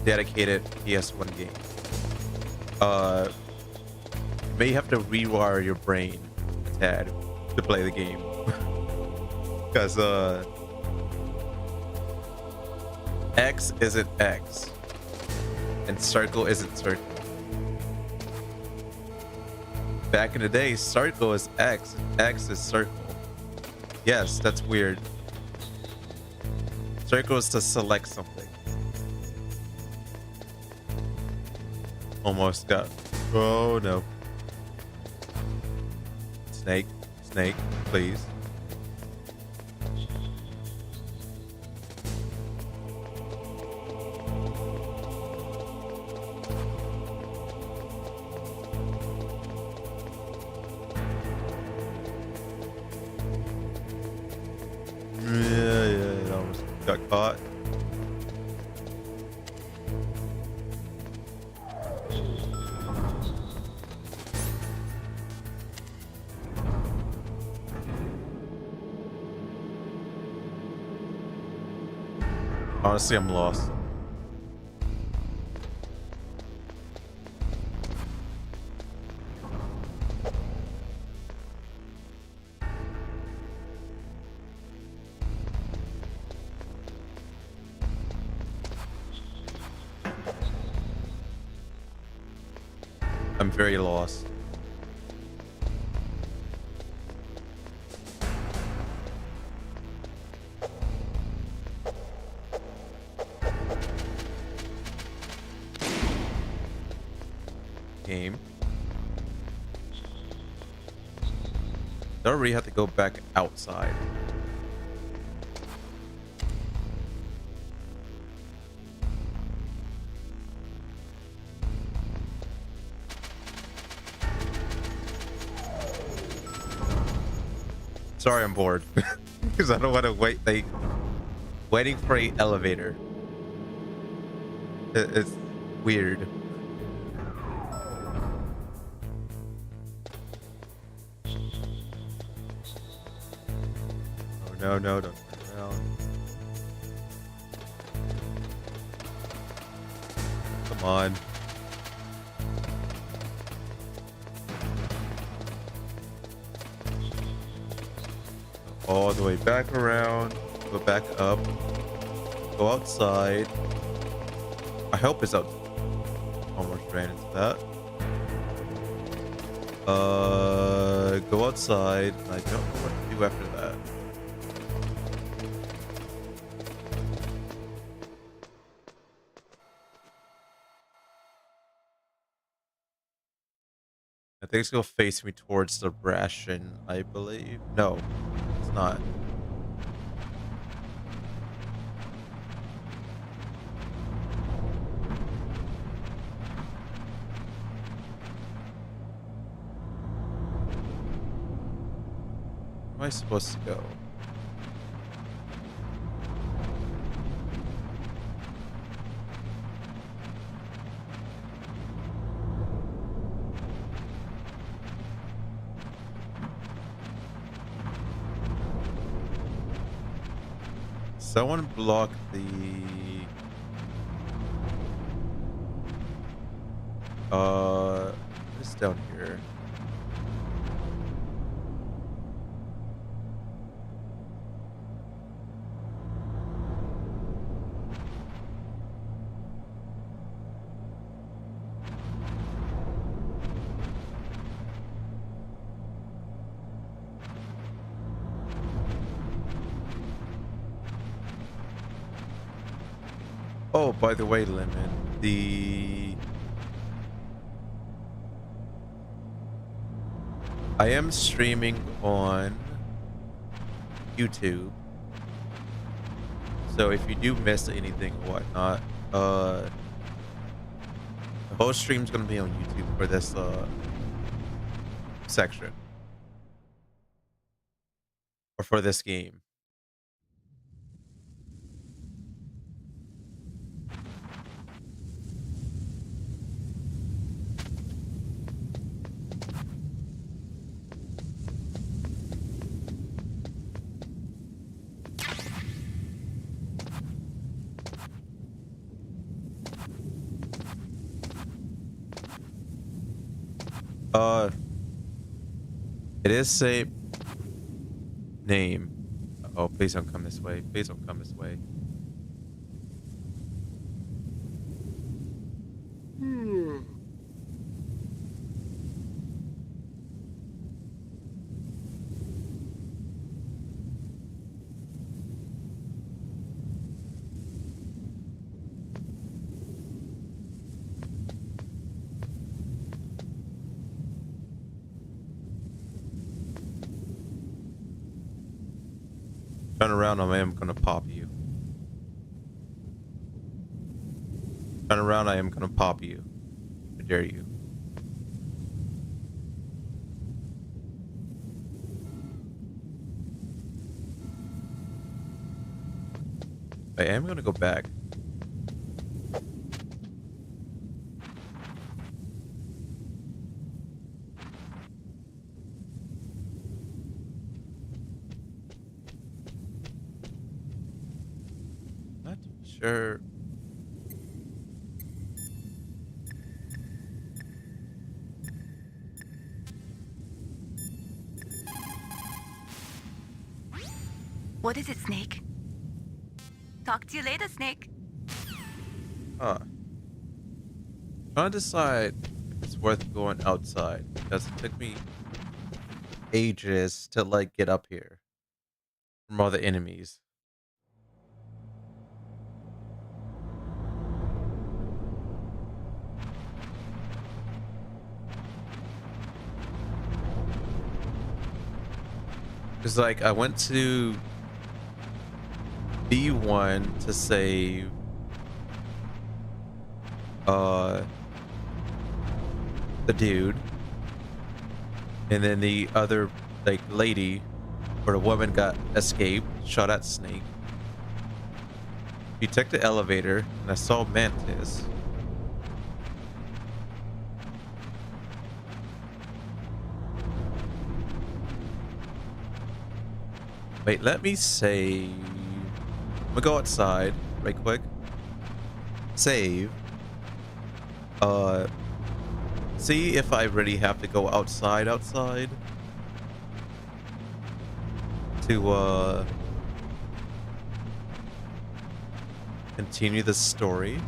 dedicated PS1 game, you may have to rewire your brain a tad to play the game. Because X isn't X and circle isn't circle. Back in the day, circle is X and X is circle. Yes, that's weird. Circle is to select something. Almost got. Oh no. Snake, snake, please. Yeah, almost got caught. Honestly, I'm lost. I'm very lost. Game. Do I really have to go back outside? Sorry, I'm bored. Because I don't want to wait. Like, waiting for an elevator. It's weird. Oh, no, don't turn around. Come on. All the way back around, go back up, go outside. I hope it's out. Almost ran into that. Go outside. I don't know what to do after that. I think it's gonna face me towards the Brashen, I believe. No, it's not. Where am I supposed to go? Someone block the It's down here. Oh, by the way, Lemon, I am streaming on YouTube, so if you do miss anything or whatnot, the whole stream's gonna be on YouTube for this section or for this game. It is same name. Oh, please don't come this way. Please don't come this way. Turn around, I am gonna pop you. Turn around, I am gonna pop you. I dare you. I am gonna go back. Not sure. What is it, Snake? Talk to you later, Snake. Huh. Trying to decide if it's worth going outside because it took me ages to like get up here from all the enemies. It's like I went to B1 to save the dude, and then the other like lady or the woman got escaped, shot at Snake. She took the elevator and I saw Mantis. Wait, let me save. I'm gonna go outside right quick. Save. See if I really have to go outside to continue the story.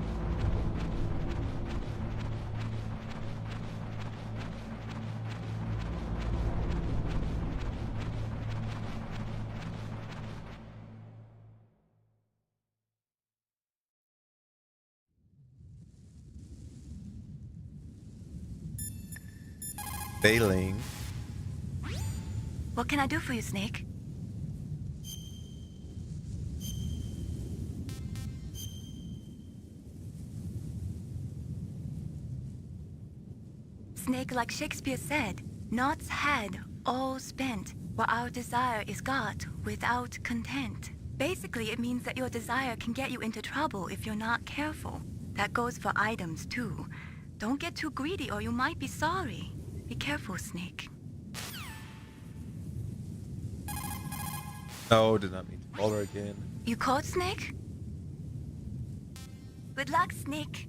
Failing. What can I do for you, Snake? Snake, like Shakespeare said, knots had, all spent, where our desire is got without content. Basically, it means that your desire can get you into trouble if you're not careful. That goes for items, too. Don't get too greedy or you might be sorry. Be careful, Snake. Oh, did not mean to call her again. You caught Snake? Good luck, Snake.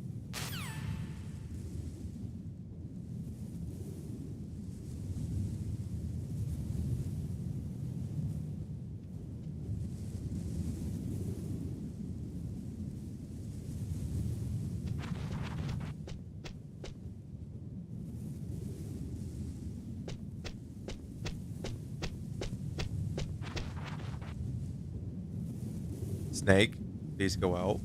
Snake, please go out.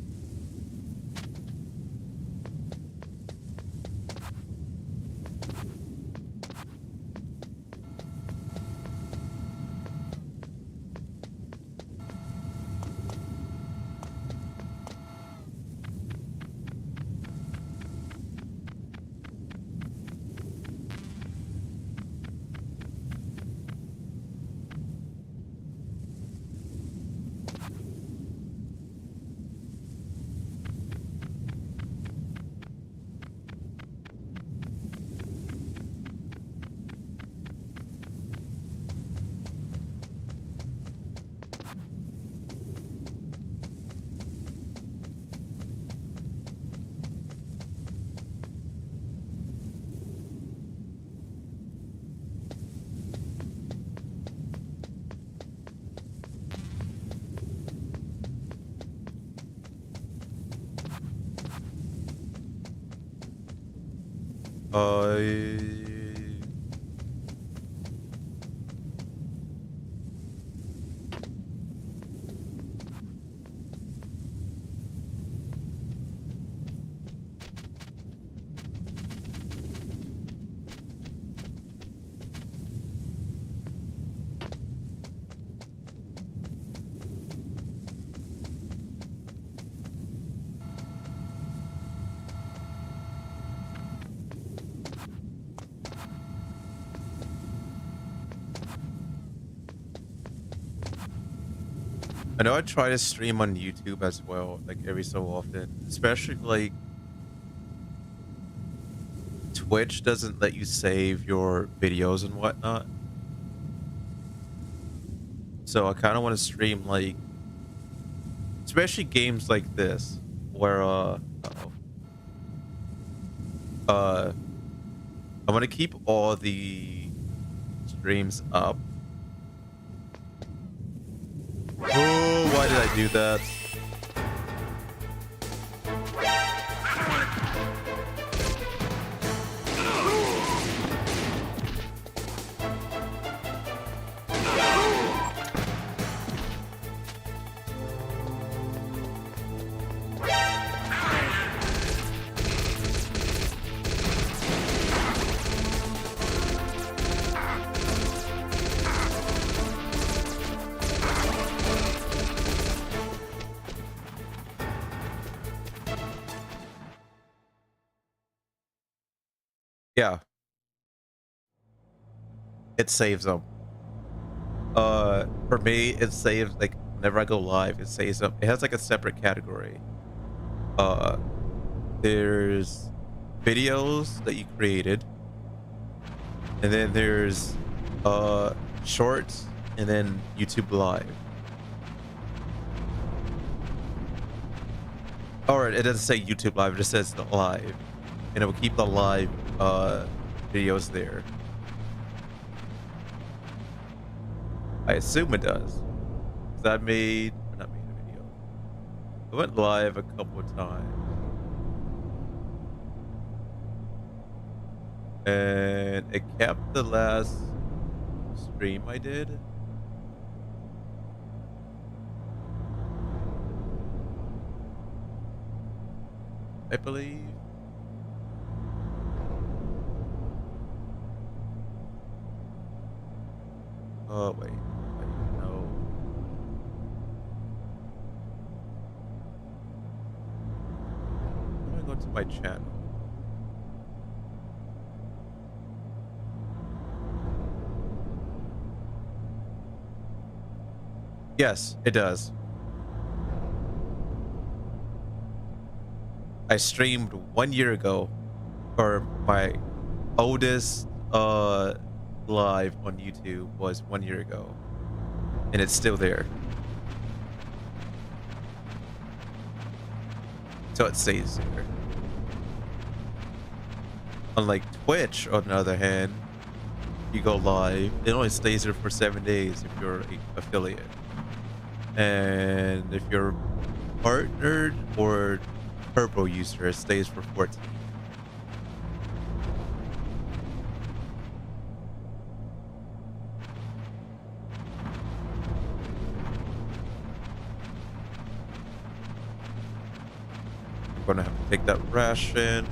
I know I try to stream on YouTube as well, like every so often, especially like Twitch doesn't let you save your videos and whatnot. So I kind of want to stream like, especially games like this, where I'm gonna keep all the streams up. Oh, why did I do that? Yeah. It saves them. For me, it saves, like, whenever I go live, it saves them. It has, like, a separate category. There's videos that you created. And then there's, shorts, and then YouTube Live. Or it doesn't say YouTube Live, it just says the live. And it will keep the live videos there. I assume it does. Cause I not made a video. I went live a couple of times. And it kept the last stream I did. I believe. Oh, wait. No. I'm gonna go to my channel. Yes, it does. I streamed 1 year ago, or my oldest live on YouTube was 1 year ago, and it's still there. So it stays there. Unlike Twitch, on the other hand, you go live, it only stays there for 7 days if you're an affiliate. And if you're partnered or Turbo user, it stays for 14. gonna have to take that ration.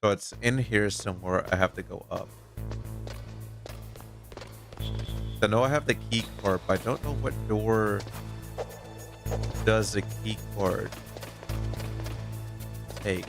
So it's in here somewhere. I have to go up. I know I have the key card, but I don't know what door does the key card take.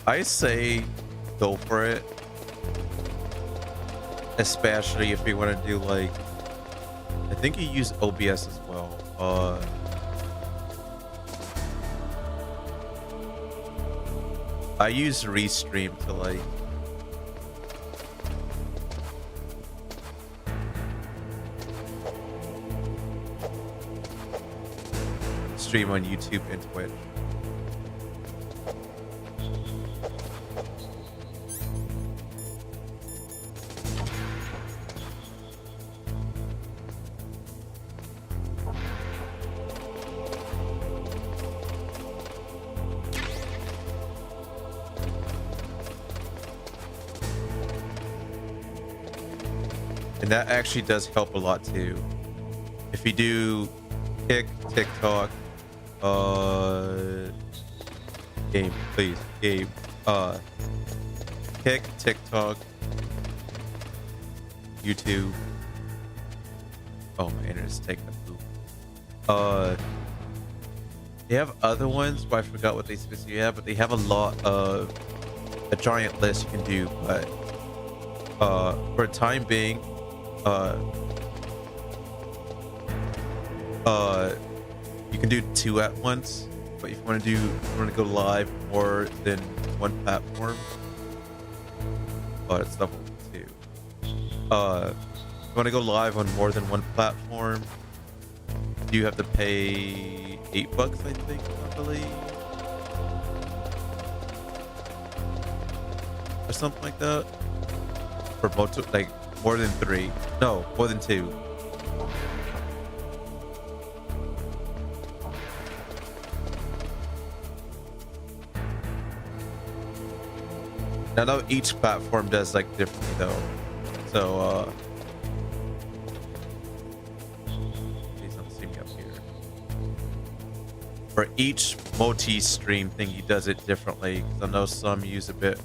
I say go for it, especially if you want to do like, I think you use OBS as well. I use Restream to like stream on YouTube and Twitch. And that actually does help a lot too. If you do Kick, TikTok, game, please, game, Kick, TikTok, YouTube. Oh, my internet's taking a poop. They have other ones, but I forgot what they specifically have, but they have a lot of a giant list you can do, but for the time being, you can do 2 at once, but if you want to go live more than one platform, it's double 2. If you want to go live on more than one platform, you have to pay $8, I think, I believe, or something like that, for like more than 3. No, more than 2. Now, I know each platform does like differently though. So, please don't see me up here. For each multi-stream thing, he does it differently. 'Cause I know some use a bit.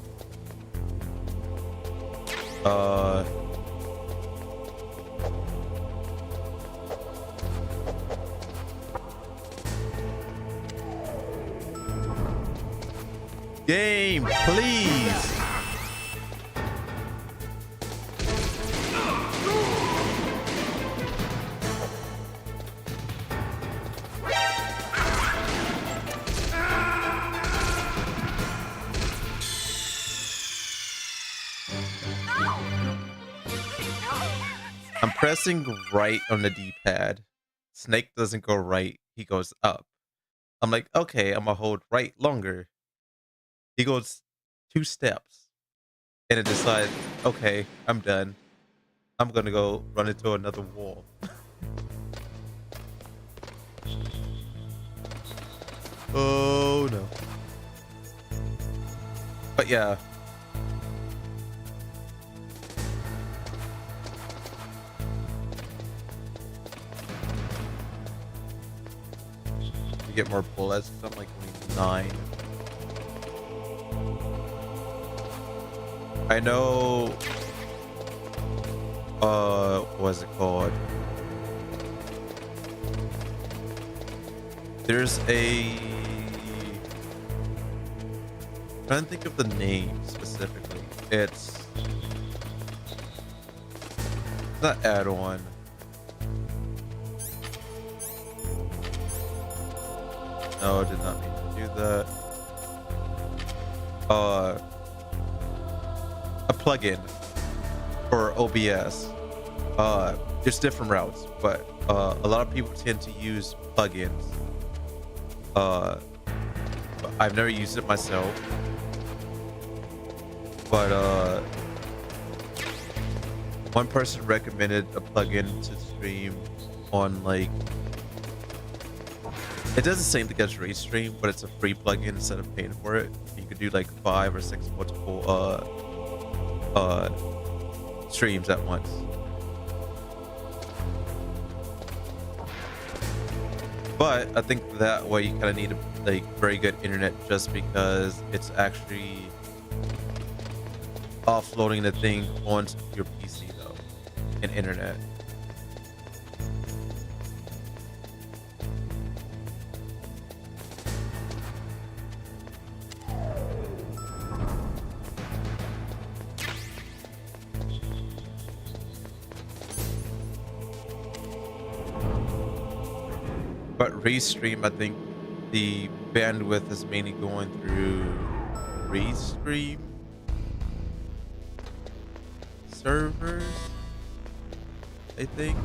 Game, please. I'm pressing right on the D-pad. Snake doesn't go right, he goes up. I'm like, okay, I'm gonna hold right longer. He goes 2 steps, and it decides, okay, I'm done. I'm gonna go run into another wall. Oh no. But yeah. You get more bullets, something like 9. I know, what's it called? There's a, I'm trying to think of the name specifically. It's not add-on. No, I did not mean to do that. A plugin for OBS. There's different routes, but a lot of people tend to use plugins. I've never used it myself, but one person recommended a plugin to stream on, like, it doesn't say the gets Restream, but it's a free plugin instead of paying for it. You could do like 5 or 6 multiple streams at once. But I think that way you kind of need a like very good internet, just because it's actually offloading the thing onto your PC though, and internet. But Restream, I think the bandwidth is mainly going through Restream servers, I think.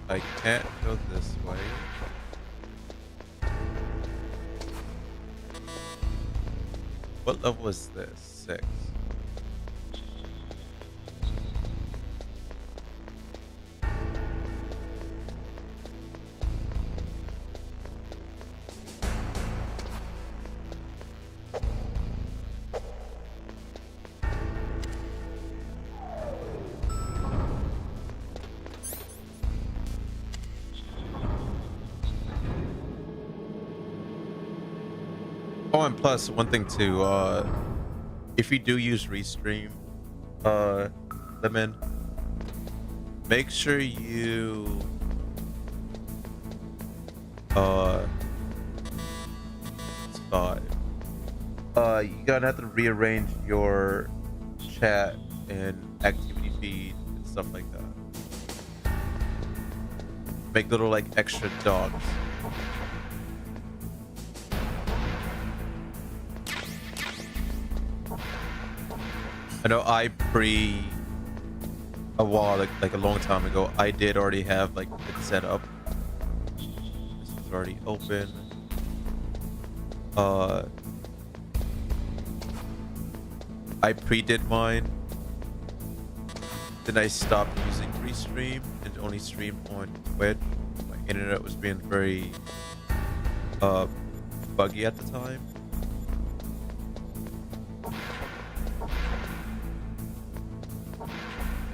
I can't go this way. What level is this? 6. Oh, and plus one thing too, if you do use Restream, Lemon, make sure you spot. You're gonna have to rearrange your chat and activity feed and stuff like that. Make little like extra dogs. I know a while, like a long time ago, I did already have like it set up. This is already open. I pre-did mine. Then I stopped using Restream and only streamed on Twitch. My internet was being very buggy at the time.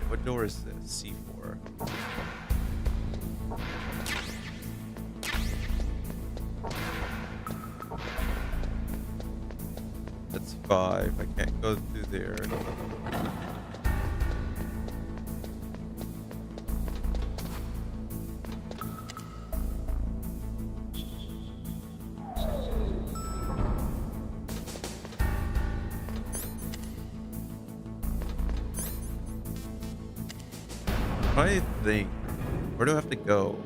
What door is this? C4. That's 5. I can't go through there. I think, where do I have to go?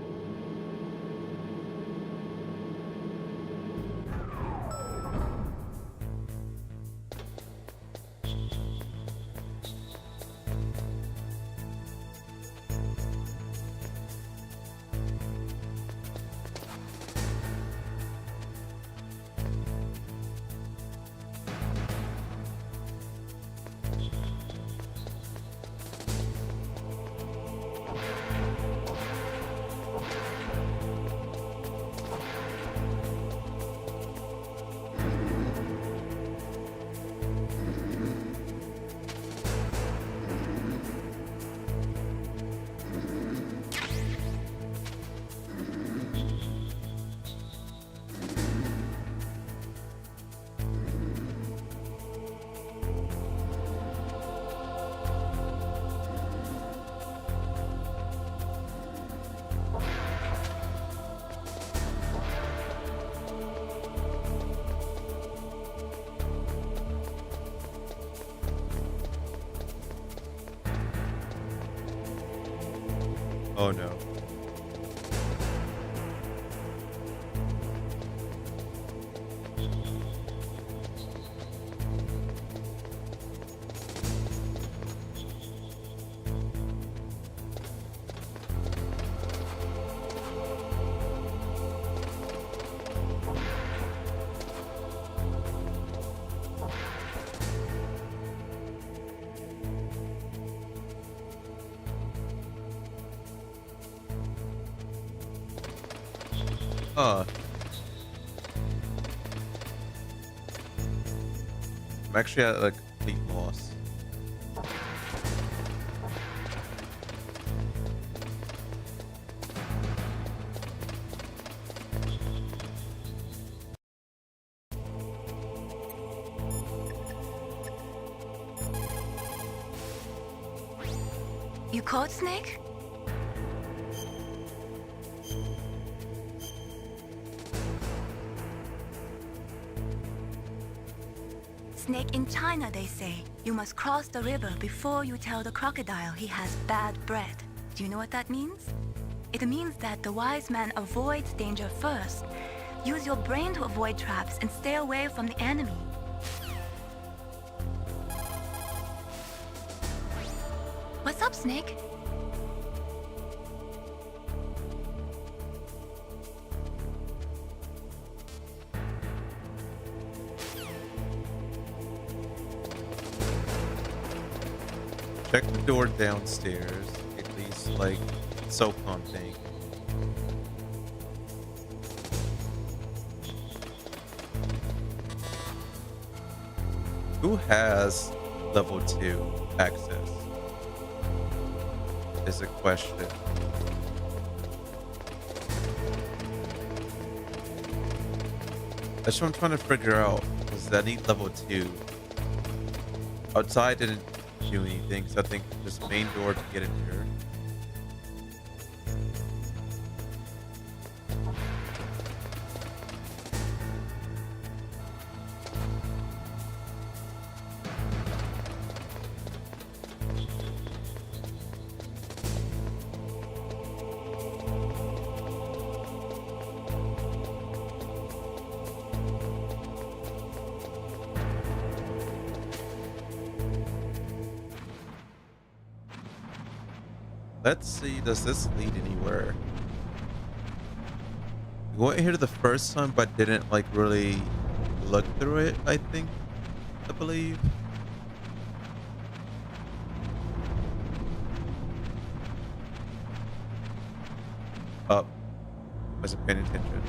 Oh no. I'm actually at like complete loss. You caught Snake? Snake in China, they say. You must cross the river before you tell the crocodile he has bad bread. Do you know what that means? It means that the wise man avoids danger first. Use your brain to avoid traps and stay away from the enemy. What's up, Snake? Check the door downstairs. At least like SOCOM thing. Who has level 2 access? Is a question. That's what I'm trying to figure out. Is that I need level 2. Outside didn't do anything, so I think just main door to get in here. Let's see, does this lead anywhere? We went here the first time, but didn't like really look through it, I believe. Up. Wasn't paying attention.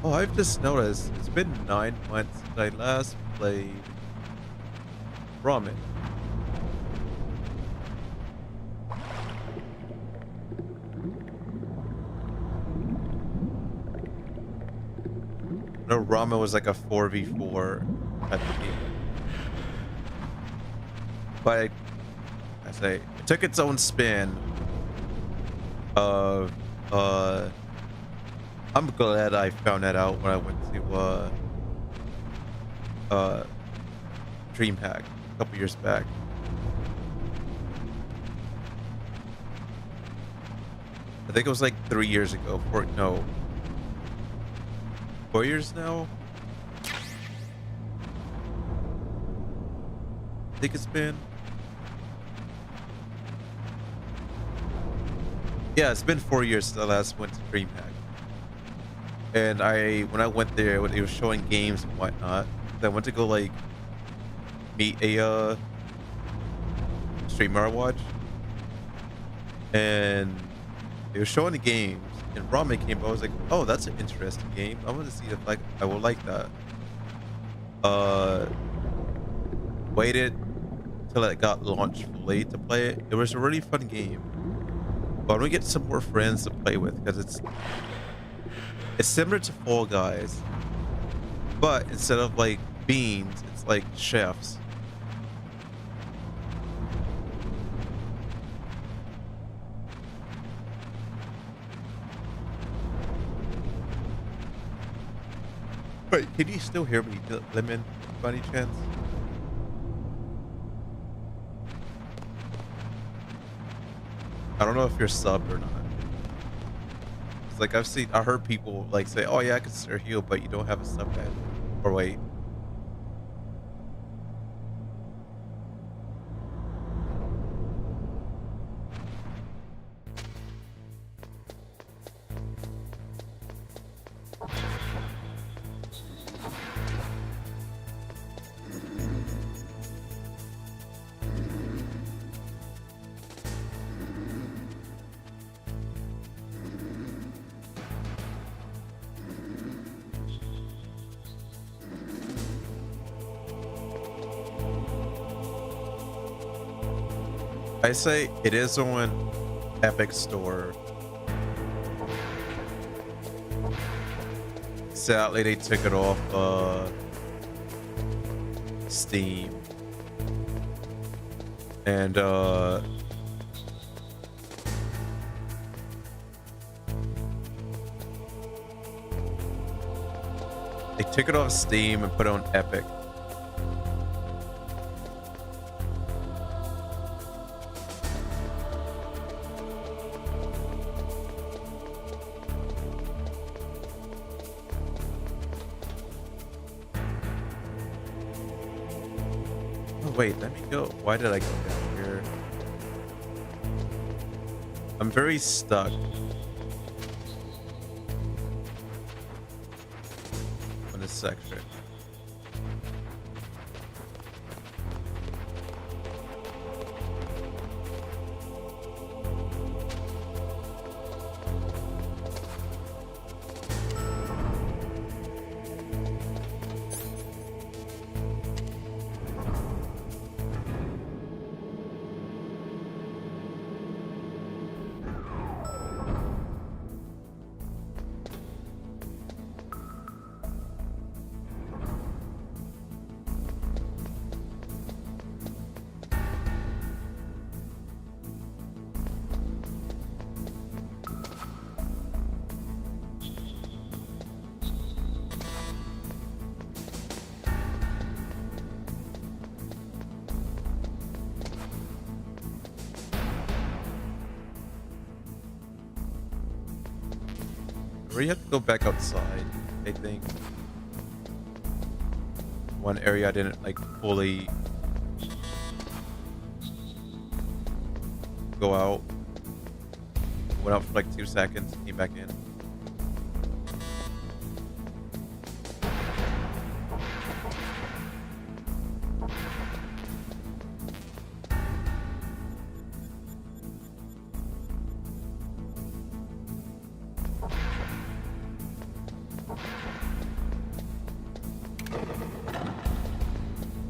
Oh, I've just noticed it's been 9 months since I last played Ramen. No, Ramen was like a 4v4 at the game. But I say it took its own spin of I'm glad I found that out when I went to DreamHack a couple years back. I think it was like 3 years ago. 4 years now. I think it's been. Yeah, it's been 4 years since I last went to DreamHack. And when I went there, when it was showing games and whatnot, I went to go like meet a streamer I watch, and they were showing the games, and Ramen came. I was like, "Oh, that's an interesting game. I want to see if I will like that." Waited till it got launched fully to play it. It was a really fun game, but I'm gonna get some more friends to play with because it's similar to Fall Guys, but instead of like beans, it's like chefs. Wait, can you still hear me, Lemon, by any chance? I don't know if you're subbed or not. It's like I heard people like say, "Oh yeah, I consider heal," but you don't have a sub badge. Or wait. I say it is on Epic Store. Sadly, they took it off Steam. And they took it off Steam and put it on Epic. Wait, let me go. Why did I go down here? I'm very stuck. On this section. We have to go back outside, I think. One area I didn't like fully go out. Went out for like 2 seconds, came back in.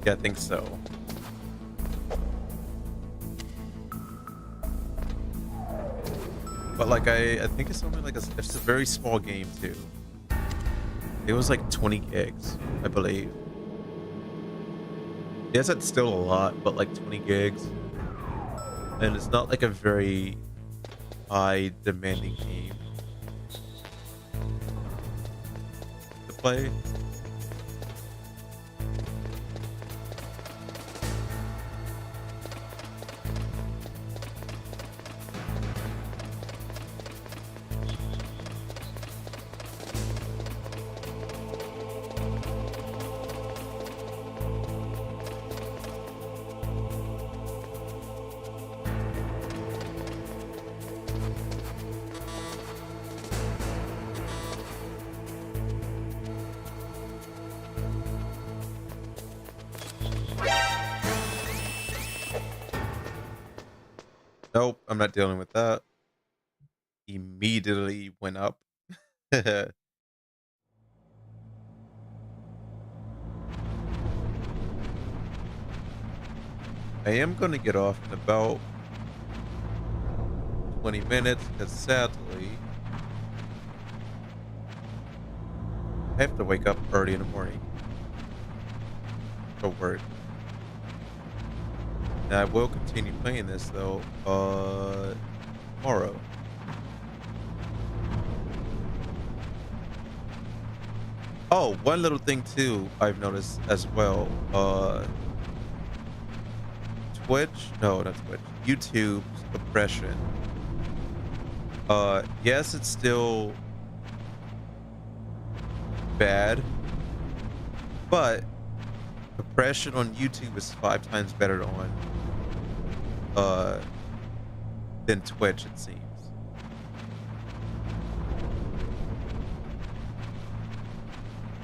Yeah, I think so. But like I think it's only like it's a very small game too. It was like 20 gigs, I believe. Yes, it's still a lot, but like 20 gigs. And it's not like a very high demanding game to play. Nope, I'm not dealing with that. Immediately went up. I am going to get off in about 20 minutes because sadly I have to wake up early in the morning for work. And I will continue playing this though tomorrow. Oh, one little thing too I've noticed as well. Twitch, no, not Twitch. YouTube's oppression Yes, it's still bad, but compression on YouTube is 5 times better on than Twitch, it seems.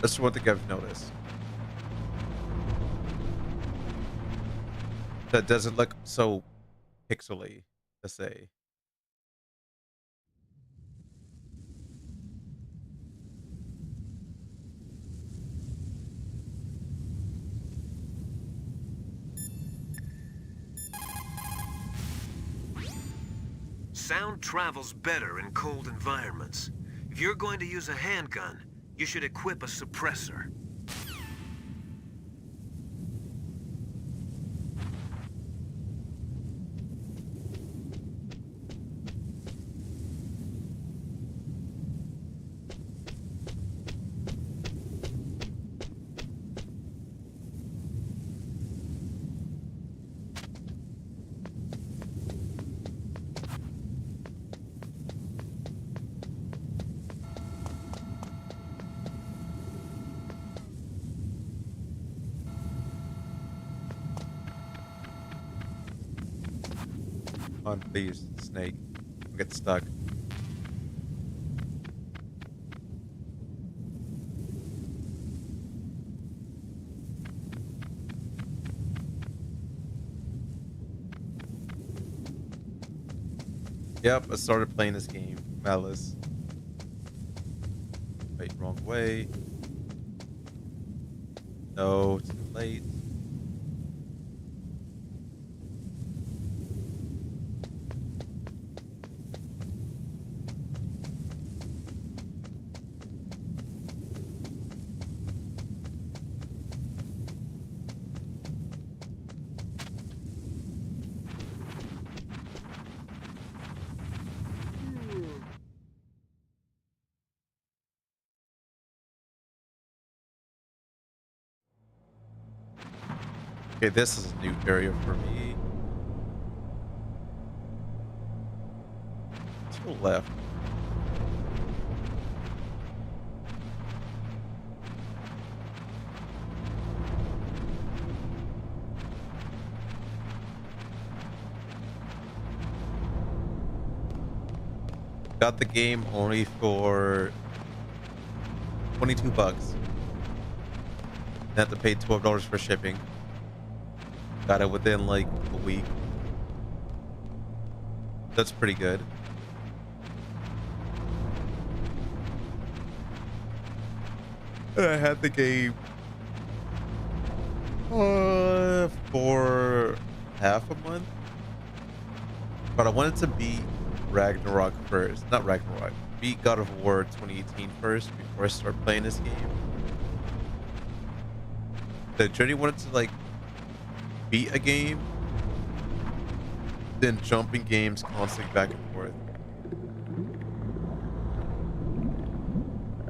That's one thing I've noticed. That doesn't look so pixely, to say. Sound travels better in cold environments. If you're going to use a handgun, you should equip a suppressor. On, please, Snake. Don't get stuck. Yep, I started playing this game, Malice. Wait, wrong way. No, too late. Okay, this is a new area for me. To the left. Got the game only for 22 bucks. Have to pay $12 for shipping. Got it within like a week. That's pretty good. And I had the game for half a month, but I wanted to beat Ragnarok first. Not Ragnarok. Beat God of War 2018 first before I start playing this game. The journey wanted to like beat a game, then jumping games constantly back and forth.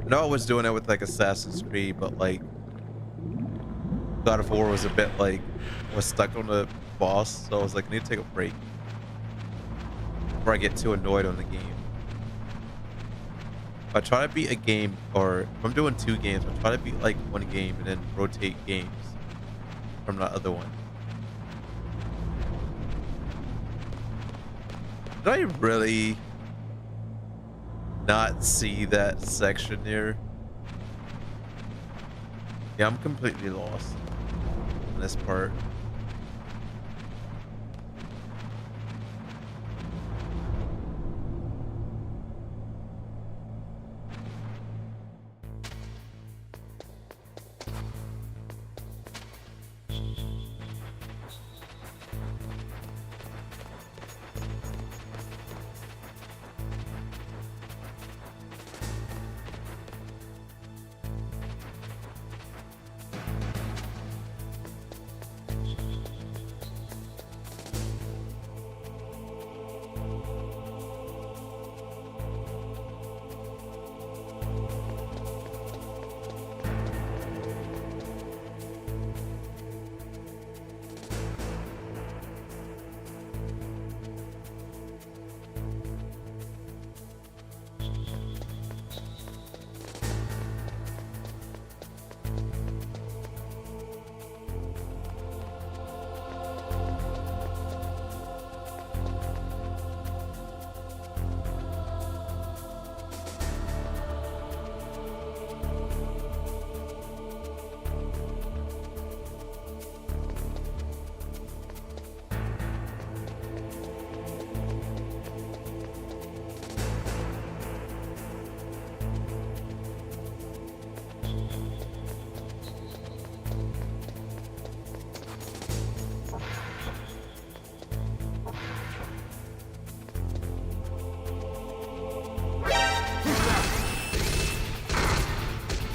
I know I was doing it with like Assassin's Creed, but like God of War was a bit like was stuck on the boss, so I was like, I need to take a break before I get too annoyed on the game. If I try to beat a game, or if I'm doing 2 games, I try to beat like one game and then rotate games from the other one. Did I really not see that section here? Yeah, I'm completely lost in this part.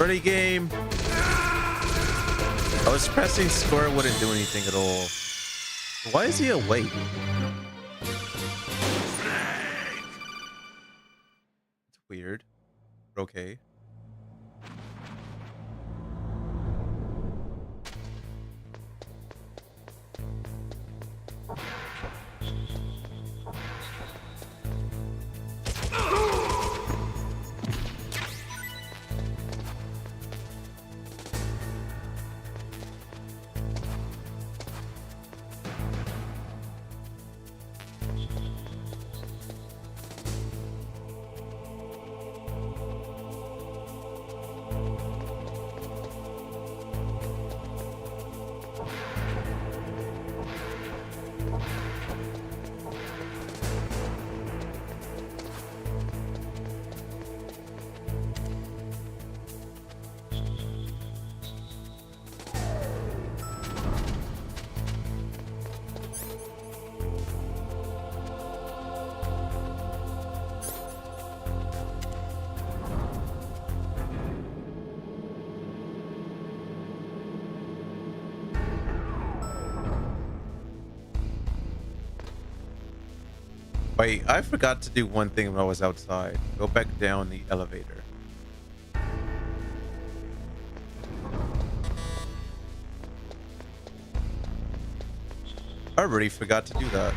Pretty game. I was pressing square, wouldn't do anything at all. Why is he awake? It's weird. Okay. Wait, I forgot to do one thing when I was outside. Go back down the elevator. I already forgot to do that.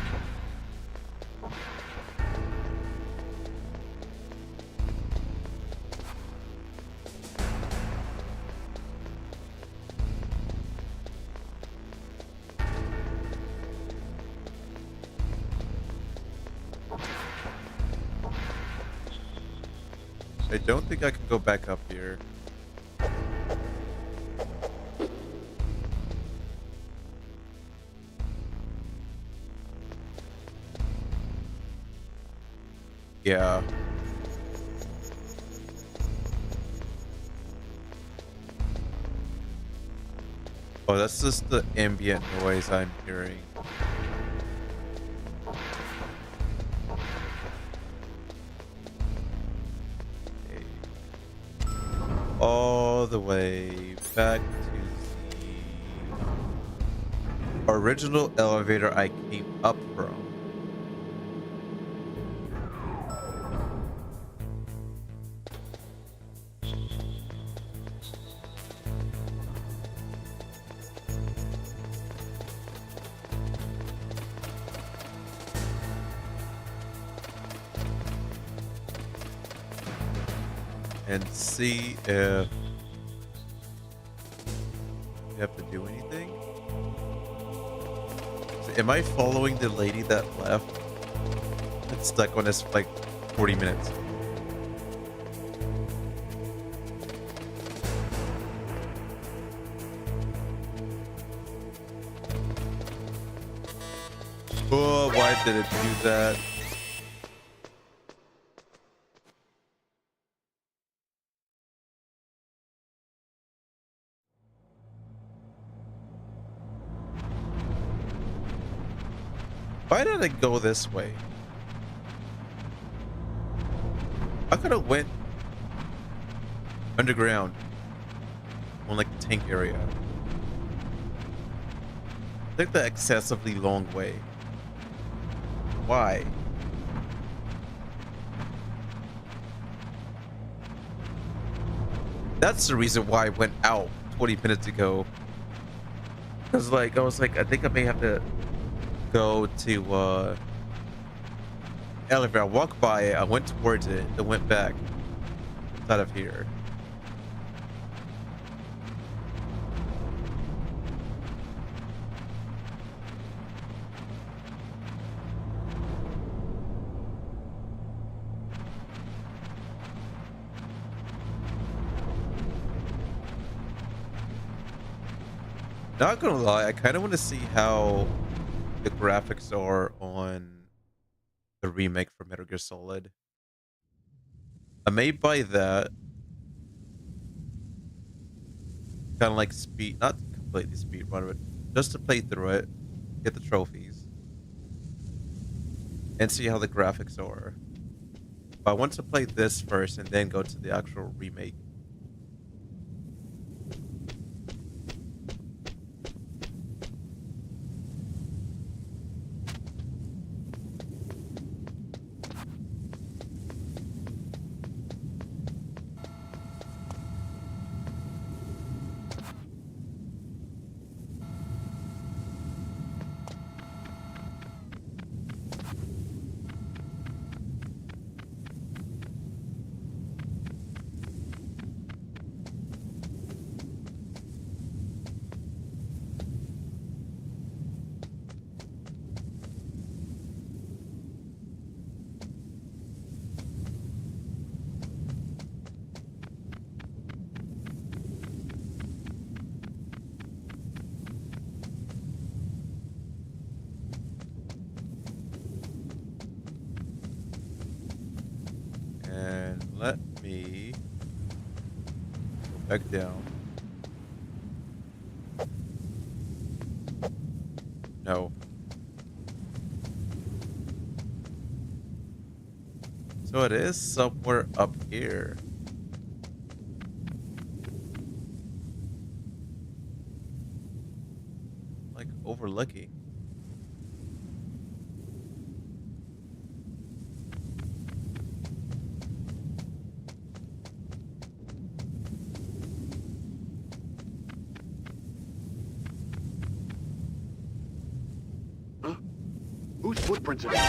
I don't think I can go back up here. Yeah. Oh, that's just the ambient noise I'm hearing. All the way back to the original elevator I came up from. And see if you have to do anything. So am I following the lady that left? It's stuck on this for like 40 minutes. Oh, why did it do that? Why did it go this way? I could have went underground on like the tank area. I think the excessively long way. Why? That's the reason why I went out 20 minutes ago. Because like I was like, I think I may have to go to elevator. I walked by it, I went towards it, then went back. It's out of here. Not gonna lie, I kind of want to see how the graphics are on the remake for Metal Gear Solid. I may buy that. Kind of like speed, not completely speed run, but just to play through it, get the trophies, and see how the graphics are. But I want to play this first and then go to the actual remake. back down. No. So it is somewhere up here. Like overlooking. Whose footprints are these?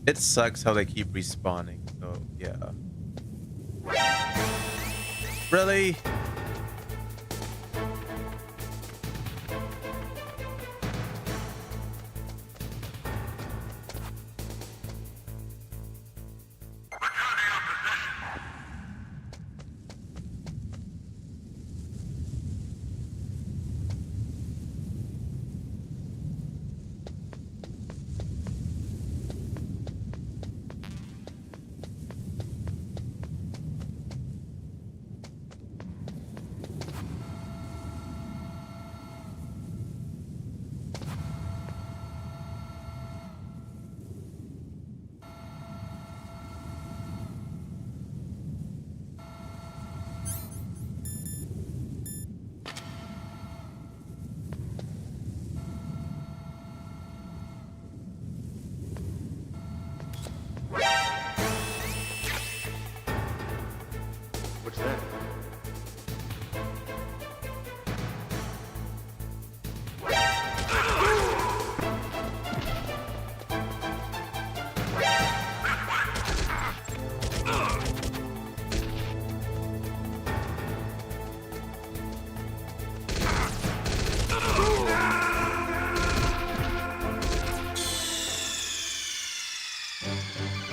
It sucks how they keep respawning, so yeah. Really? What's that?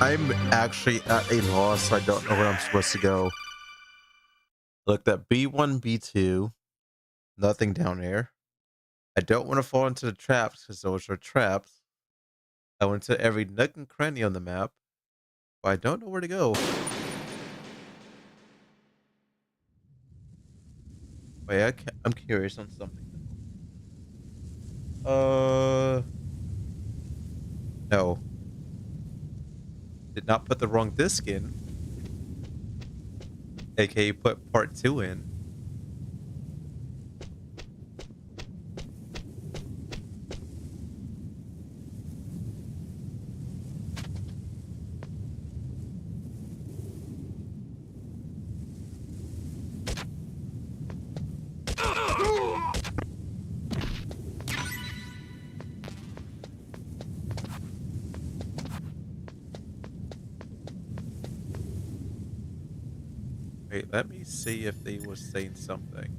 I'm actually at a loss. I don't know where I'm supposed to go. Looked at B1, B2. Nothing down there. I don't want to fall into the traps because those are traps. I went to every nook and cranny on the map, but I don't know where to go. Wait, I'm curious on something. No. Did not put the wrong disc in. AKA put part 2 in. Wait, let me see if they were saying something.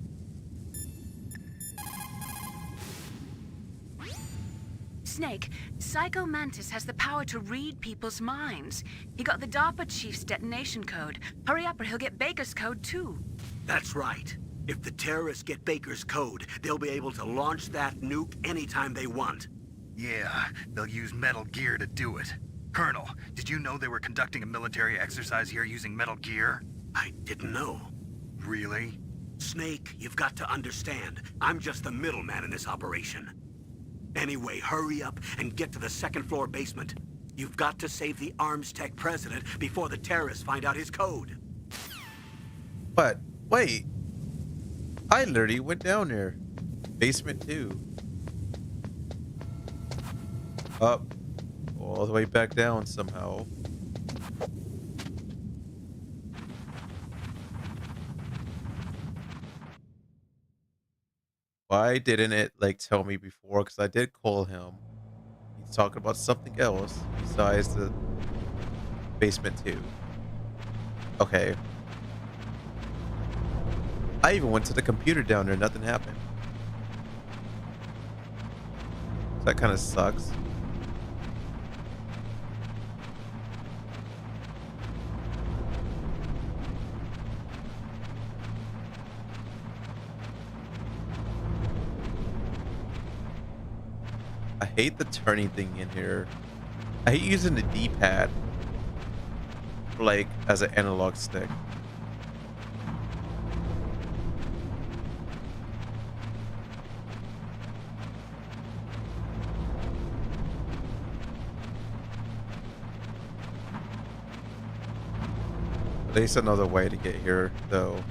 Snake, Psycho Mantis has the power to read people's minds. He got the DARPA chief's detonation code. Hurry up or he'll get Baker's code too. That's right. If the terrorists get Baker's code, they'll be able to launch that nuke anytime they want. Yeah, they'll use Metal Gear to do it. Colonel, did you know they were conducting a military exercise here using Metal Gear? I didn't know. Really? Snake, you've got to understand. I'm just the middleman in this operation. Anyway, hurry up and get to the second floor basement. You've got to save the Arms Tech president before the terrorists find out his code. But wait, I literally went down there. Basement 2. Up. All the way back down somehow. Why didn't it like tell me before? Because I did call him. He's talking about something else besides the basement 2. Okay. I even went to the computer down there. Nothing happened. So that kind of sucks. I hate the turning thing in here. I hate using the D-pad like as an analog stick. At least another way to get here, though.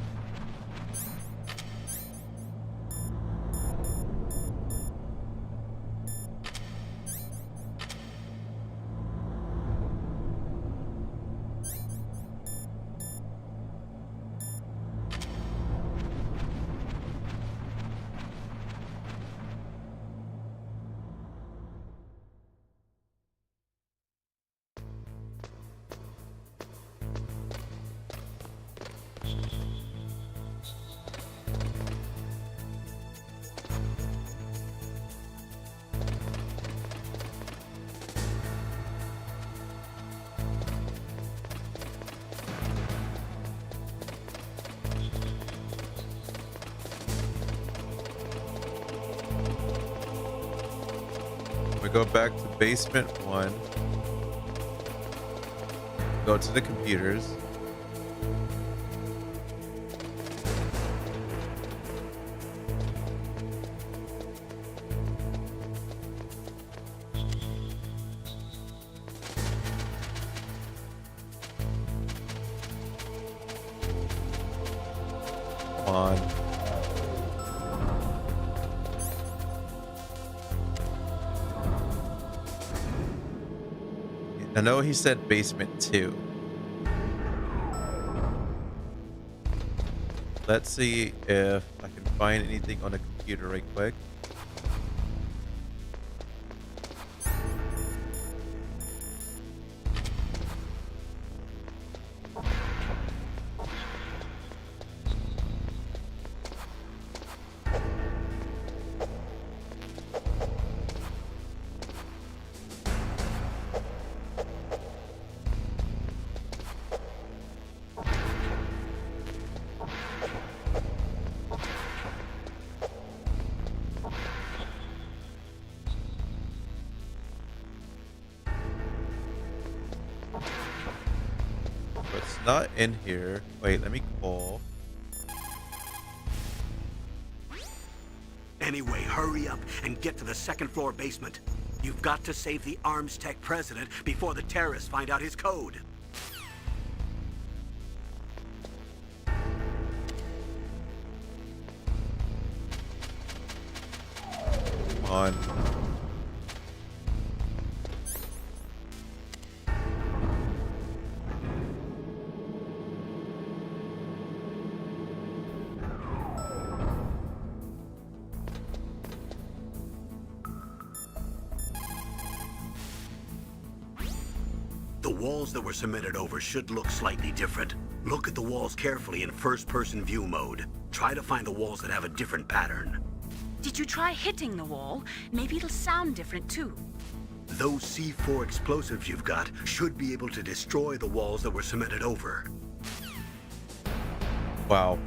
We go back to basement 1. Go to the computers. Come on. I know he said basement 2. Let's see if I can find anything on the computer right quick. It's not in here. Wait, let me call. Anyway, hurry up and get to the second floor basement. You've got to save the ArmsTech president before the terrorists find out his code. Come on. The walls that were cemented over should look slightly different. Look at the walls carefully in first-person view mode. Try to find the walls that have a different pattern. Did you try hitting the wall? Maybe it'll sound different too. Those C4 explosives you've got should be able to destroy the walls that were cemented over. Wow.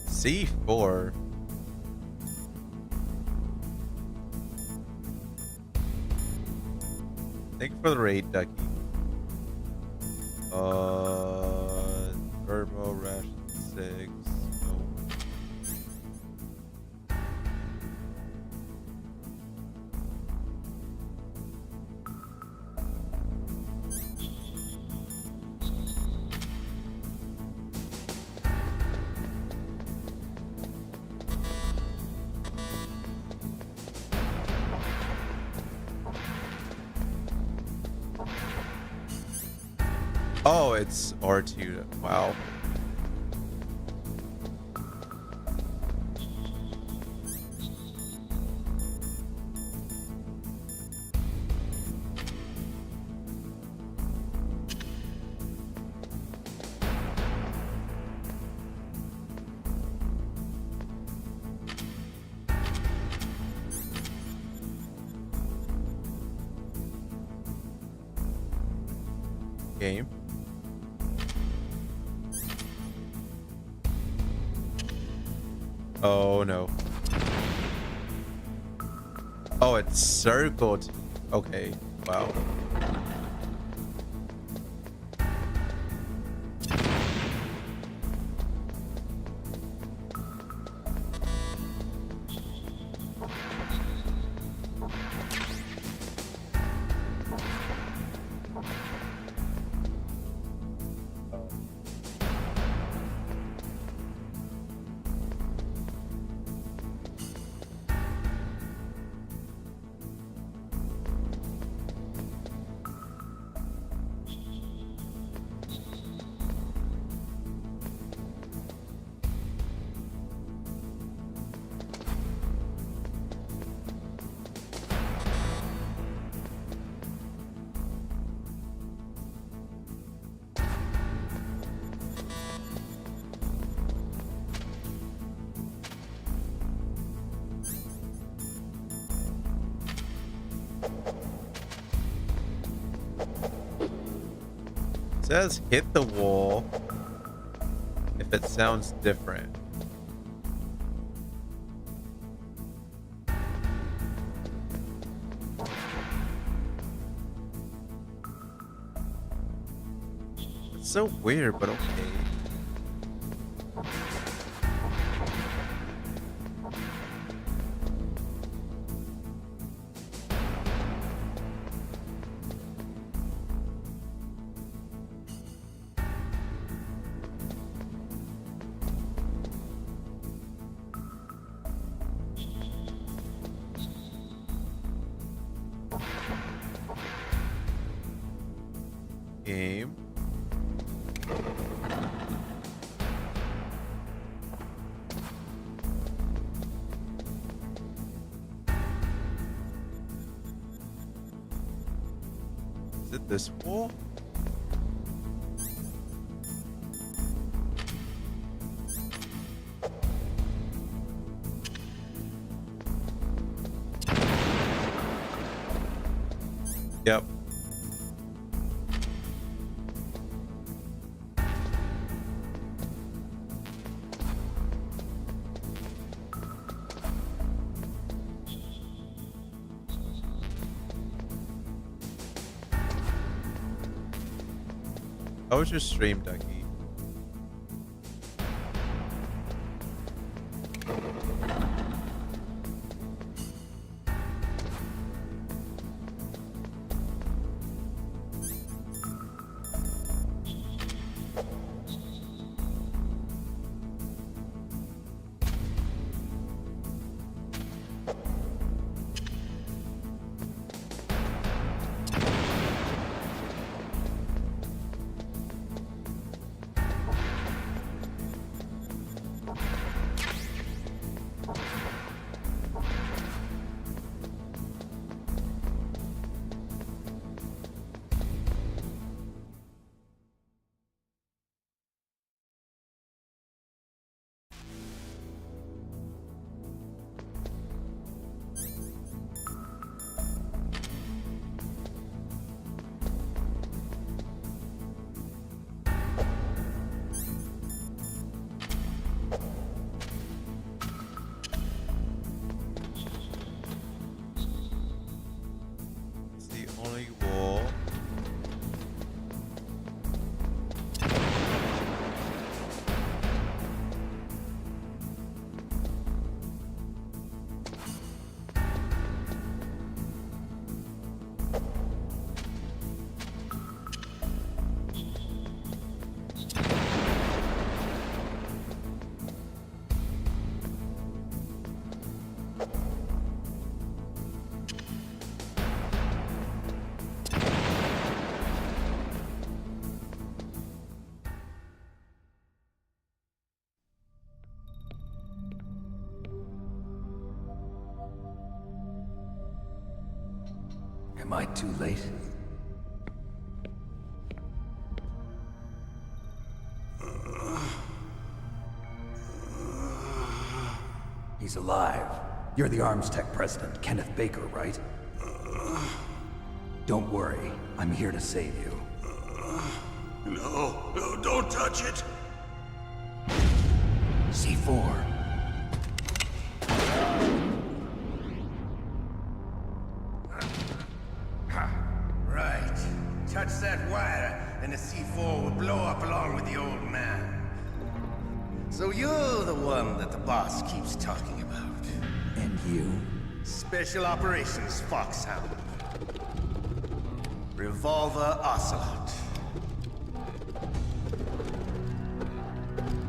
C4. Thank you for the raid, Ducky. Thermo ration 6. No. Oh, it's R2. Wow. Game. Oh no. Oh, it's circled. Okay. Wow. It says hit the wall if it sounds different. It's so weird, but okay. Game. Is it this wall? Yep. How was your stream, Ducky? Am I too late? He's alive. You're the Arms Tech president, Kenneth Baker, right? Don't worry. I'm here to save you. No, don't touch it! C4. Right. Touch that wire, and the C4 will blow up along with the old man. So you're the one that the boss keeps talking about. And you? Special Operations Foxhound. Revolver Ocelot.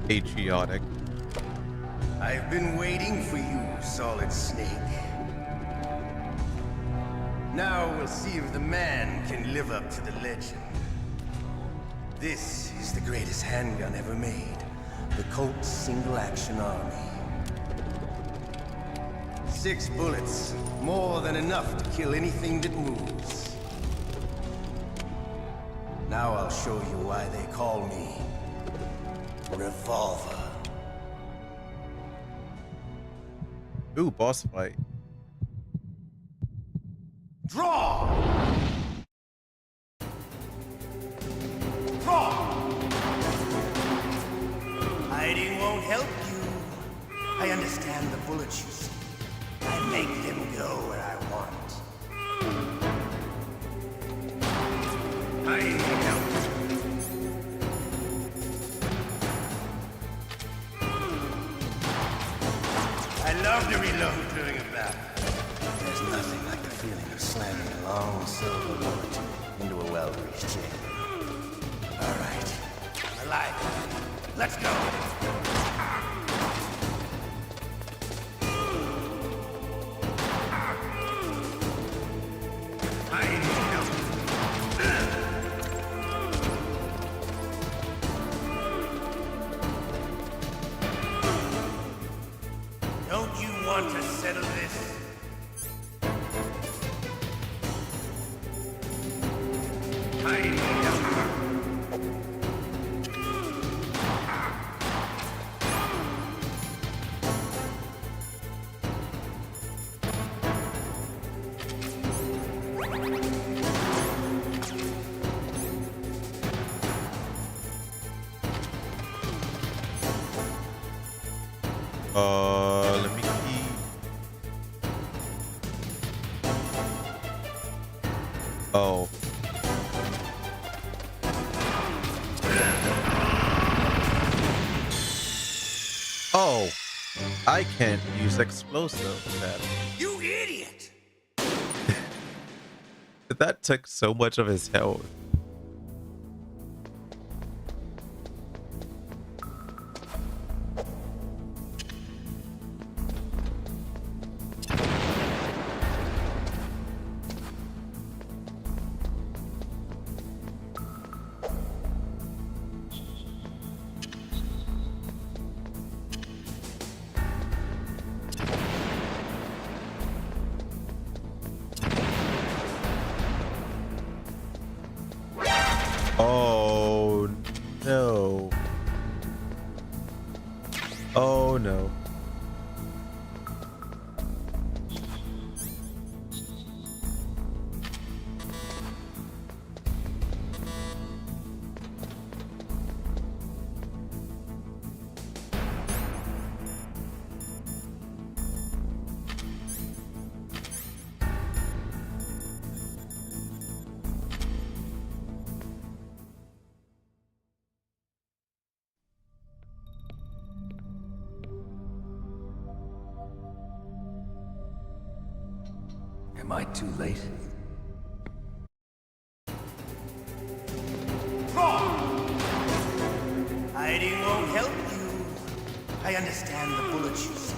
Patriotic. I've been waiting for you, Solid Snake. Now we'll see if the man can live up to the legend. This is the greatest handgun ever made. The Colt Single Action Army. 6 bullets, more than enough to kill anything that moves. Now I'll show you why they call me Revolver. Ooh, boss fight. Draw! Draw! Hiding won't help you. I understand the bullets you see. I make them go where I want. Hiding won't help you. I love to reload during a battle. There's nothing like the feeling of slamming a long silver bullet into a well-greased chamber. All right, I'm alive. Let's go. Don't you want to settle this? Let me see. Oh. Oh, I can't use explosive then. You idiot! That took so much of his health. Oh no. Oh no. Am I too late? Hiding won't help you. I understand the bullets you see.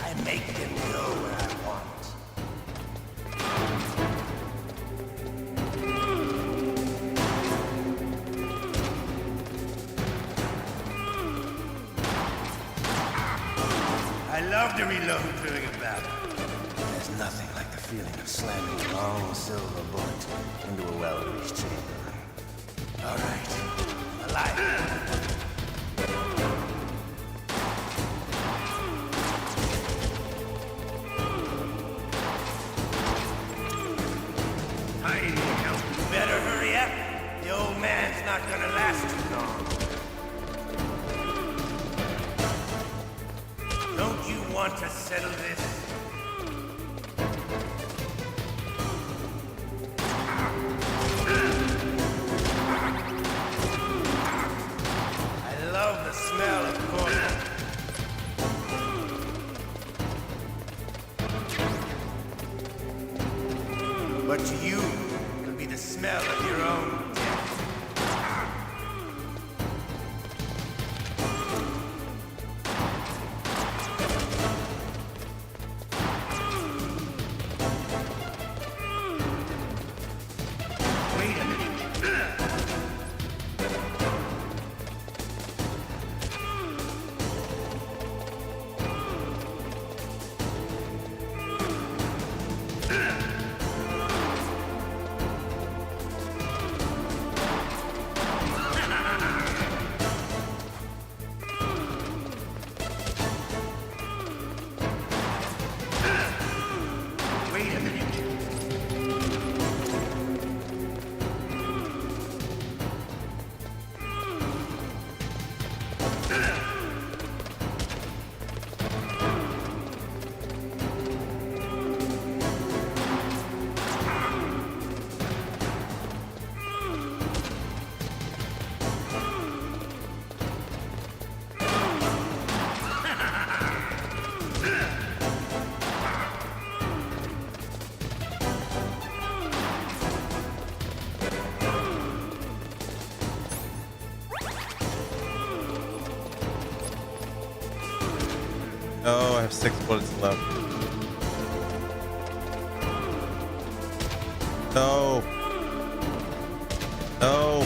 I make them go where I want. I love to reload during a battle. There's nothing like the feeling of slamming a long silver bullet into a well-greased chamber. All right, I'm alive. Better hurry up. The old man's not gonna last too long. Don't you want to settle this? I love the smell of corn. But to you, it'll be the smell of your own death. Wait a minute. Wait a minute. Oh, I have 6 bullets left. No. No.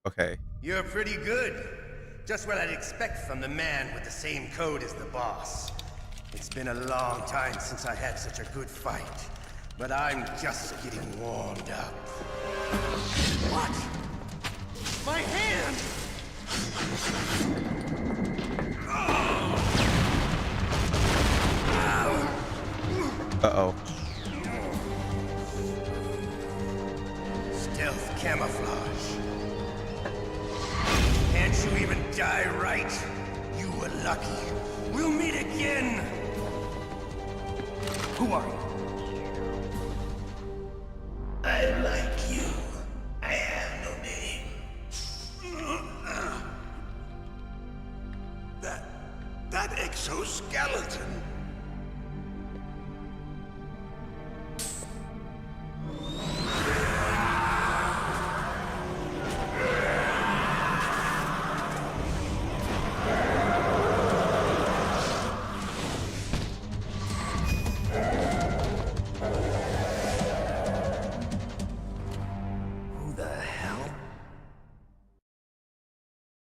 Okay. You're pretty good. Just what I'd expect from the man with the same code as the boss. It's been a long time since I had such a good fight, but I'm just getting warmed up. What? My hand! Uh-oh. Stealth camouflage. Can't you even die right? You were lucky. We'll meet again! Who are you? I like you. I have no name. That exoskeleton.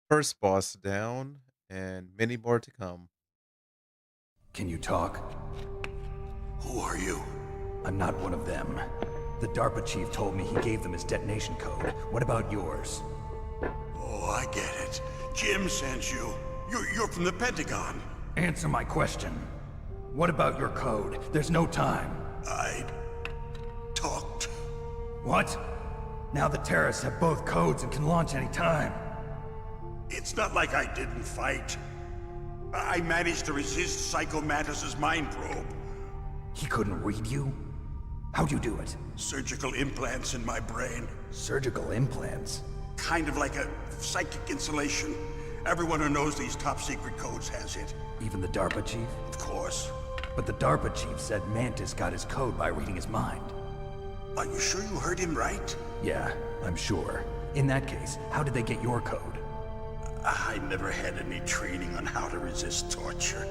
First boss down, and many more to come. Can you talk? Who are you? I'm not one of them. The DARPA chief told me he gave them his detonation code. What about yours? Oh, I get it. Jim sent you. You're from the Pentagon. Answer my question. What about your code? There's no time. I talked. What? Now the terrorists have both codes and can launch any time. It's not like I didn't fight. I managed to resist Psycho Mantis's mind probe. He couldn't read you? How'd you do it? Surgical implants in my brain. Surgical implants? Kind of like a psychic insulation. Everyone who knows these top secret codes has it. Even the DARPA chief? Of course. But the DARPA chief said Mantis got his code by reading his mind. Are you sure you heard him right? Yeah, I'm sure. In that case, how did they get your code? I never had any training on how to resist torture.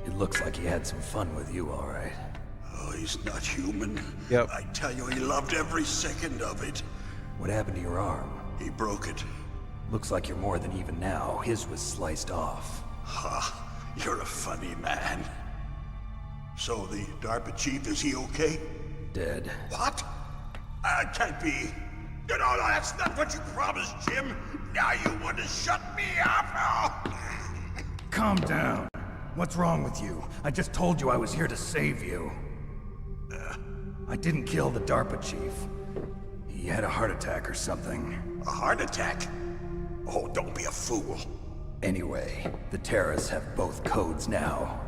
It looks like he had some fun with you, all right. Oh he's not human. Yep. I tell you, he loved every second of it. What happened to your arm? He broke it. Looks like you're more than even now. His was sliced off. Ha, you're a funny man. So the DARPA chief, is he okay? Dead. What? Can't be. No, that's not what you promised, Jim. Now you want to shut me up? Calm down. What's wrong with you? I just told you I was here to save you. I didn't kill the DARPA chief. He had a heart attack or something. A heart attack? Oh, don't be a fool. Anyway, the terrorists have both codes now.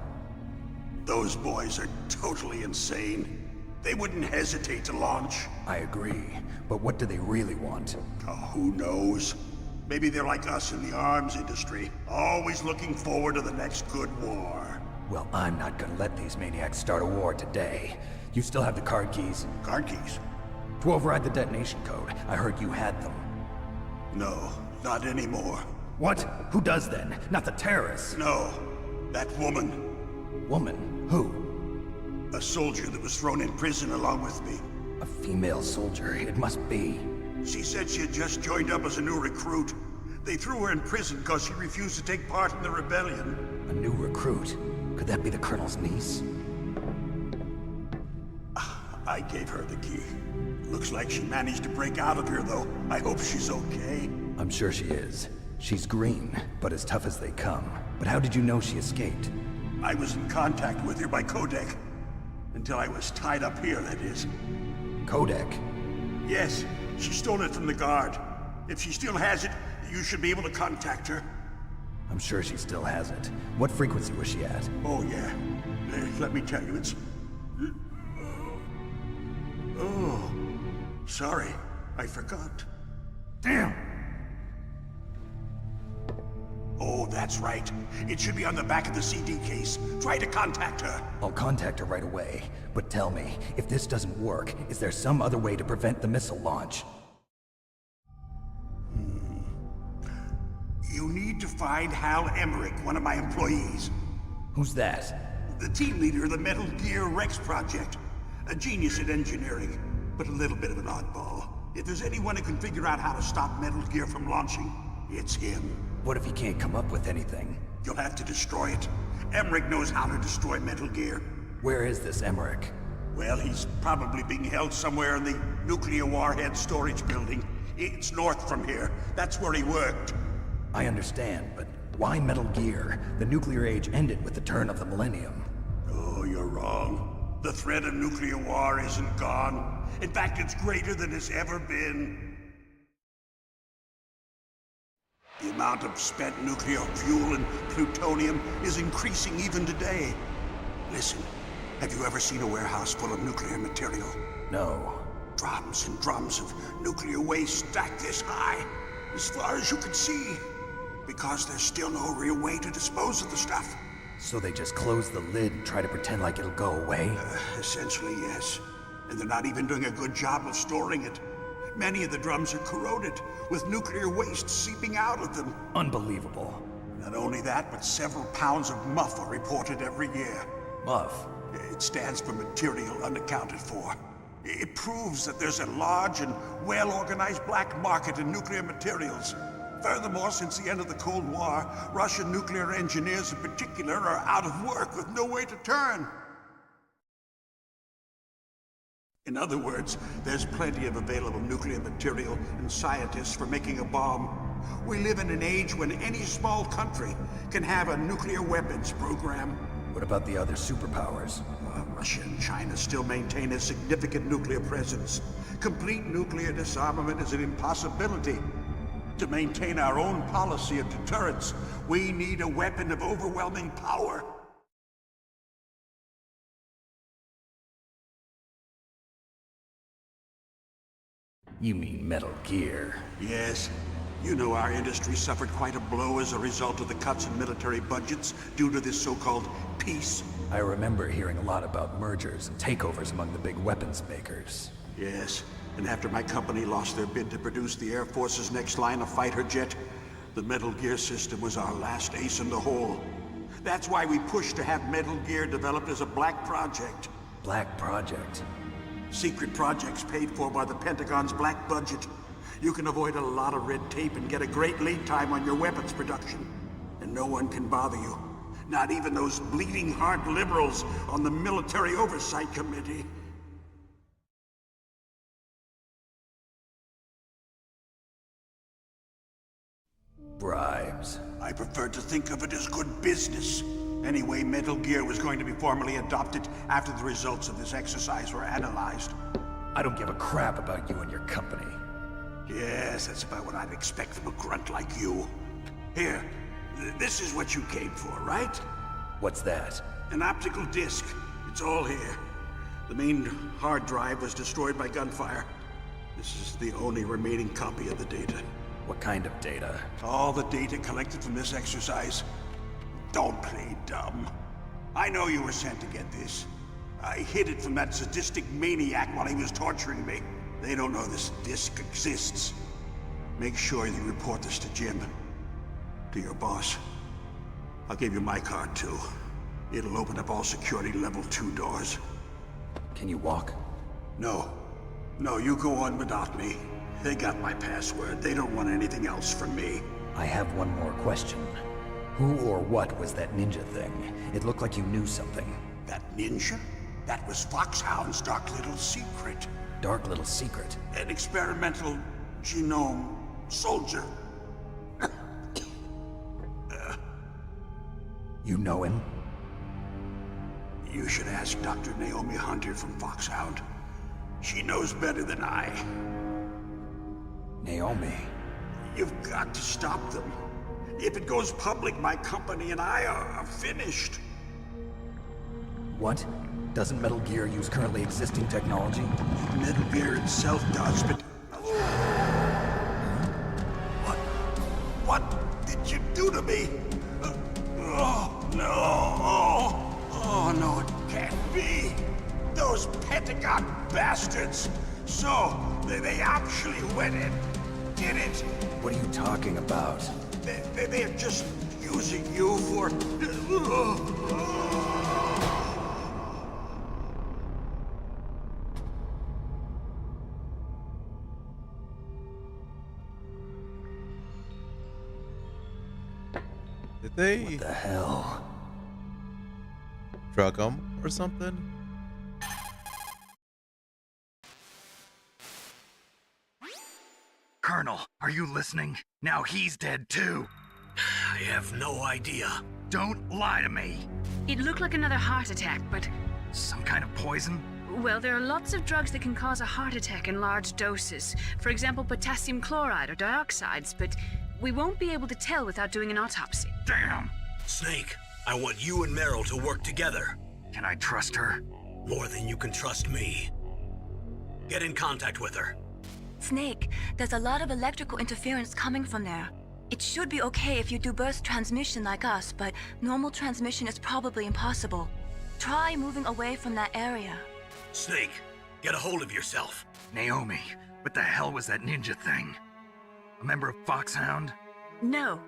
Those boys are totally insane. They wouldn't hesitate to launch. I agree, but what do they really want? Oh, who knows? Maybe they're like us in the arms industry, always looking forward to the next good war. Well, I'm not gonna let these maniacs start a war today. You still have the card keys? Card keys? To override the detonation code. I heard you had them. No, not anymore. What? Who does then? Not the terrorists? No, that woman. Woman? Who? A soldier that was thrown in prison along with me. A female soldier, it must be. She said she had just joined up as a new recruit. They threw her in prison because she refused to take part in the rebellion. A new recruit? Could that be the Colonel's niece? I gave her the key. Looks like she managed to break out of here, though. I hope she's okay. I'm sure she is. She's green, but as tough as they come. But how did you know she escaped? I was in contact with her by codec. Until I was tied up here, that is. Codec? Yes, she stole it from the guard. If she still has it, you should be able to contact her. I'm sure she still has it. What frequency was she at? Oh, yeah. Let me tell you, it's... Oh, sorry. I forgot. Damn! Oh, that's right. It should be on the back of the CD case. Try to contact her. I'll contact her right away. But tell me, if this doesn't work, is there some other way to prevent the missile launch? You need to find Hal Emmerich, one of my employees. Who's that? The team leader of the Metal Gear Rex project. A genius at engineering, but a little bit of an oddball. If there's anyone who can figure out how to stop Metal Gear from launching, it's him. What if he can't come up with anything? You'll have to destroy it. Emmerich knows how to destroy Metal Gear. Where is this Emmerich? Well, he's probably being held somewhere in the nuclear warhead storage building. It's north from here. That's where he worked. I understand, but why Metal Gear? The nuclear age ended with the turn of the millennium. Oh, you're wrong. The threat of nuclear war isn't gone. In fact, it's greater than it's ever been. The amount of spent nuclear fuel and plutonium is increasing even today. Listen, have you ever seen a warehouse full of nuclear material? No. Drums and drums of nuclear waste stacked this high, as far as you can see. Because there's still no real way to dispose of the stuff. So they just close the lid and try to pretend like it'll go away? Essentially, yes. And they're not even doing a good job of storing it. Many of the drums are corroded, with nuclear waste seeping out of them. Unbelievable. Not only that, but several pounds of MUF are reported every year. MUF? It stands for material unaccounted for. It proves that there's a large and well-organized black market in nuclear materials. Furthermore, since the end of the Cold War, Russian nuclear engineers in particular are out of work with no way to turn. In other words, there's plenty of available nuclear material and scientists for making a bomb. We live in an age when any small country can have a nuclear weapons program. What about the other superpowers? Russia and China still maintain a significant nuclear presence. Complete nuclear disarmament is an impossibility. To maintain our own policy of deterrence, we need a weapon of overwhelming power. You mean Metal Gear? Yes. You know our industry suffered quite a blow as a result of the cuts in military budgets due to this so-called peace. I remember hearing a lot about mergers and takeovers among the big weapons makers. Yes, and after my company lost their bid to produce the Air Force's next line of fighter jet, the Metal Gear system was our last ace in the hole. That's why we pushed to have Metal Gear developed as a black project. Black Project? Secret projects paid for by the Pentagon's black budget. You can avoid a lot of red tape and get a great lead time on your weapons production. And no one can bother you. Not even those bleeding heart liberals on the Military Oversight Committee. Bribes. I prefer to think of it as good business. Anyway, Metal Gear was going to be formally adopted after the results of this exercise were analyzed. I don't give a crap about you and your company. Yes, that's about what I'd expect from a grunt like you. Here, this is what you came for, right? What's that? An optical disc. It's all here. The main hard drive was destroyed by gunfire. This is the only remaining copy of the data. What kind of data? All the data collected from this exercise. Don't play dumb. I know you were sent to get this. I hid it from that sadistic maniac while he was torturing me. They don't know this disc exists. Make sure you report this to Jim. To your boss. I'll give you my card too. It'll open up all security level 2 doors. Can you walk? No. No, you go on without me. They got my password. They don't want anything else from me. I have one more question. Who or what was that ninja thing? It looked like you knew something. That ninja? That was Foxhound's dark little secret. Dark little secret? An experimental genome soldier. You know him? You should ask Dr. Naomi Hunter from Foxhound. She knows better than I. Naomi? You've got to stop them. If it goes public, my company and I are finished. What? Doesn't Metal Gear use currently existing technology? Metal Gear itself does, but... What did you do to me? Oh, no. Oh, no, it can't be. Those Pentagon bastards. So, they actually went and did it. What are you talking about? They're just using you for... Did they... What the hell? Drug him or something? Colonel, are you listening? Now he's dead too. I have no idea. Don't lie to me. It looked like another heart attack, but... Some kind of poison? Well, there are lots of drugs that can cause a heart attack in large doses. For example, potassium chloride or dioxides, but we won't be able to tell without doing an autopsy. Damn! Snake, I want you and Meryl to work together. Can I trust her? More than you can trust me. Get in contact with her. Snake, there's a lot of electrical interference coming from there. It should be okay if you do burst transmission like us, but normal transmission is probably impossible. Try moving away from that area. Snake, get a hold of yourself. Naomi, what the hell was that ninja thing? A member of Foxhound? No.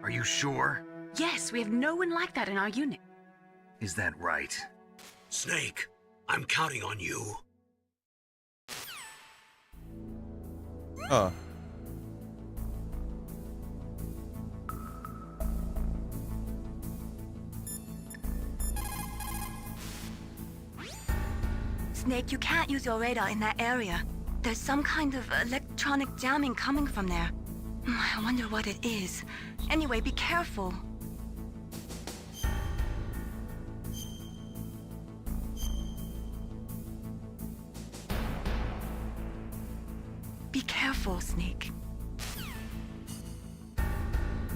Are you sure? Yes, we have no one like that in our unit. Is that right? Snake, I'm counting on you. Huh. Snake, you can't use your radar in that area. There's some kind of electronic jamming coming from there. I wonder what it is. Anyway, be careful. Be careful, Snake.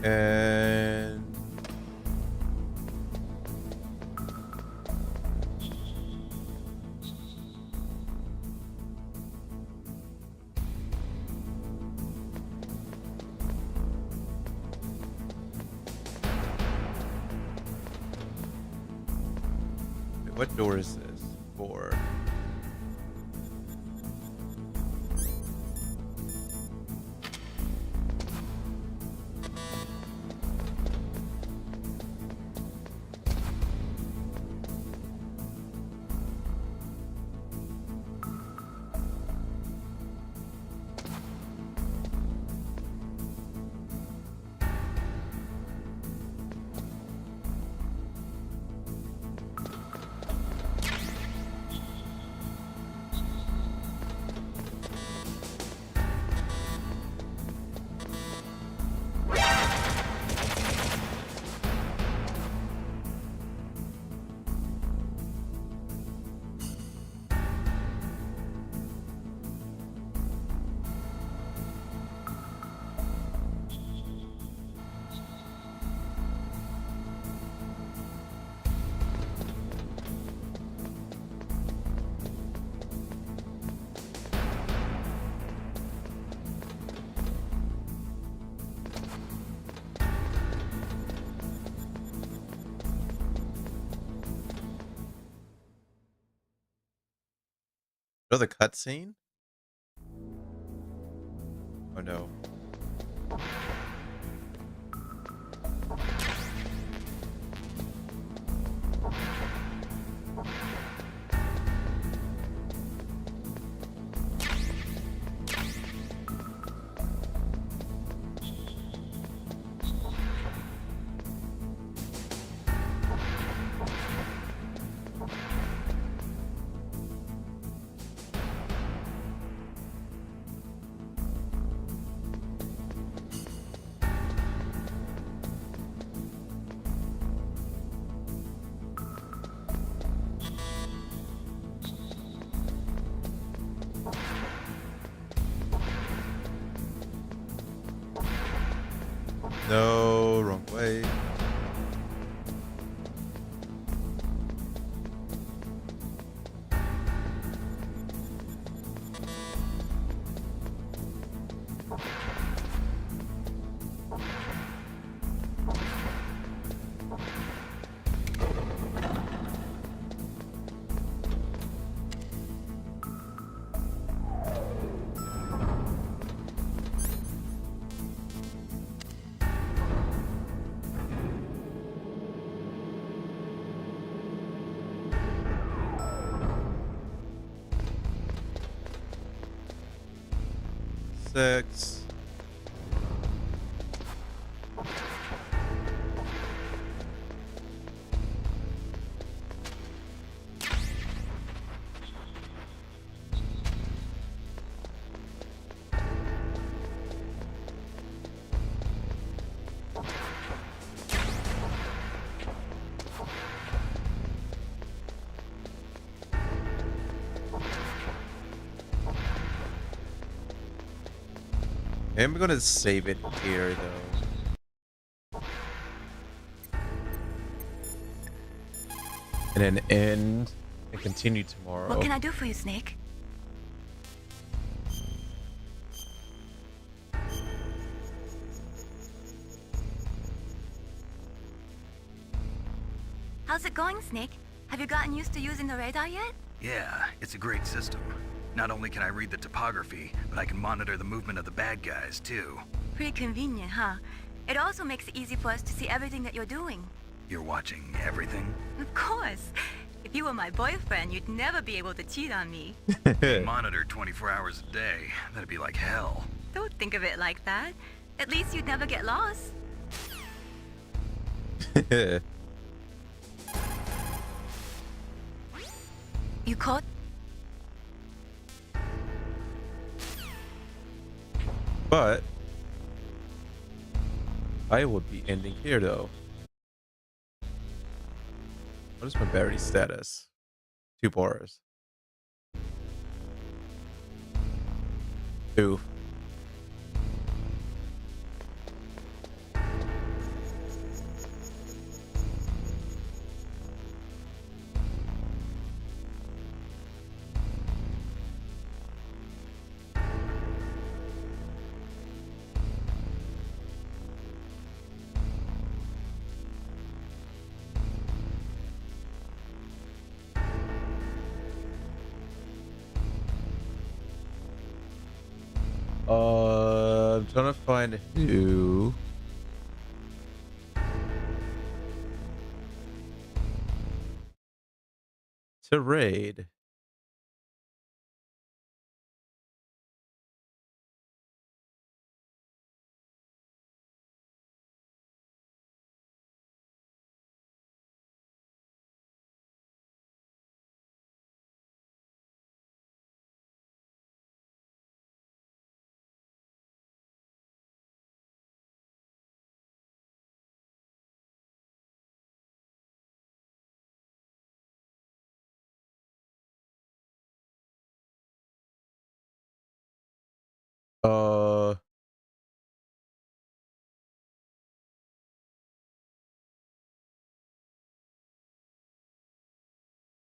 And... what door is this for? Another cutscene? Oh no. No, wrong way. Six. I'm gonna save it here though. And then end and continue tomorrow. What can I do for you, Snake? How's it going, Snake? Have you gotten used to using the radar yet? Yeah, it's a great system. Not only can I read the topography, but I can monitor the movement of the bad guys, too. Pretty convenient, huh? It also makes it easy for us to see everything that you're doing. You're watching everything? Of course. If you were my boyfriend, you'd never be able to cheat on me. Monitored 24 hours a day. That'd be like hell. Don't think of it like that. At least you'd never get lost. You caught? But I would be ending here though. What is my battery status? 2 bars. 2. I'm trying to find who to raid.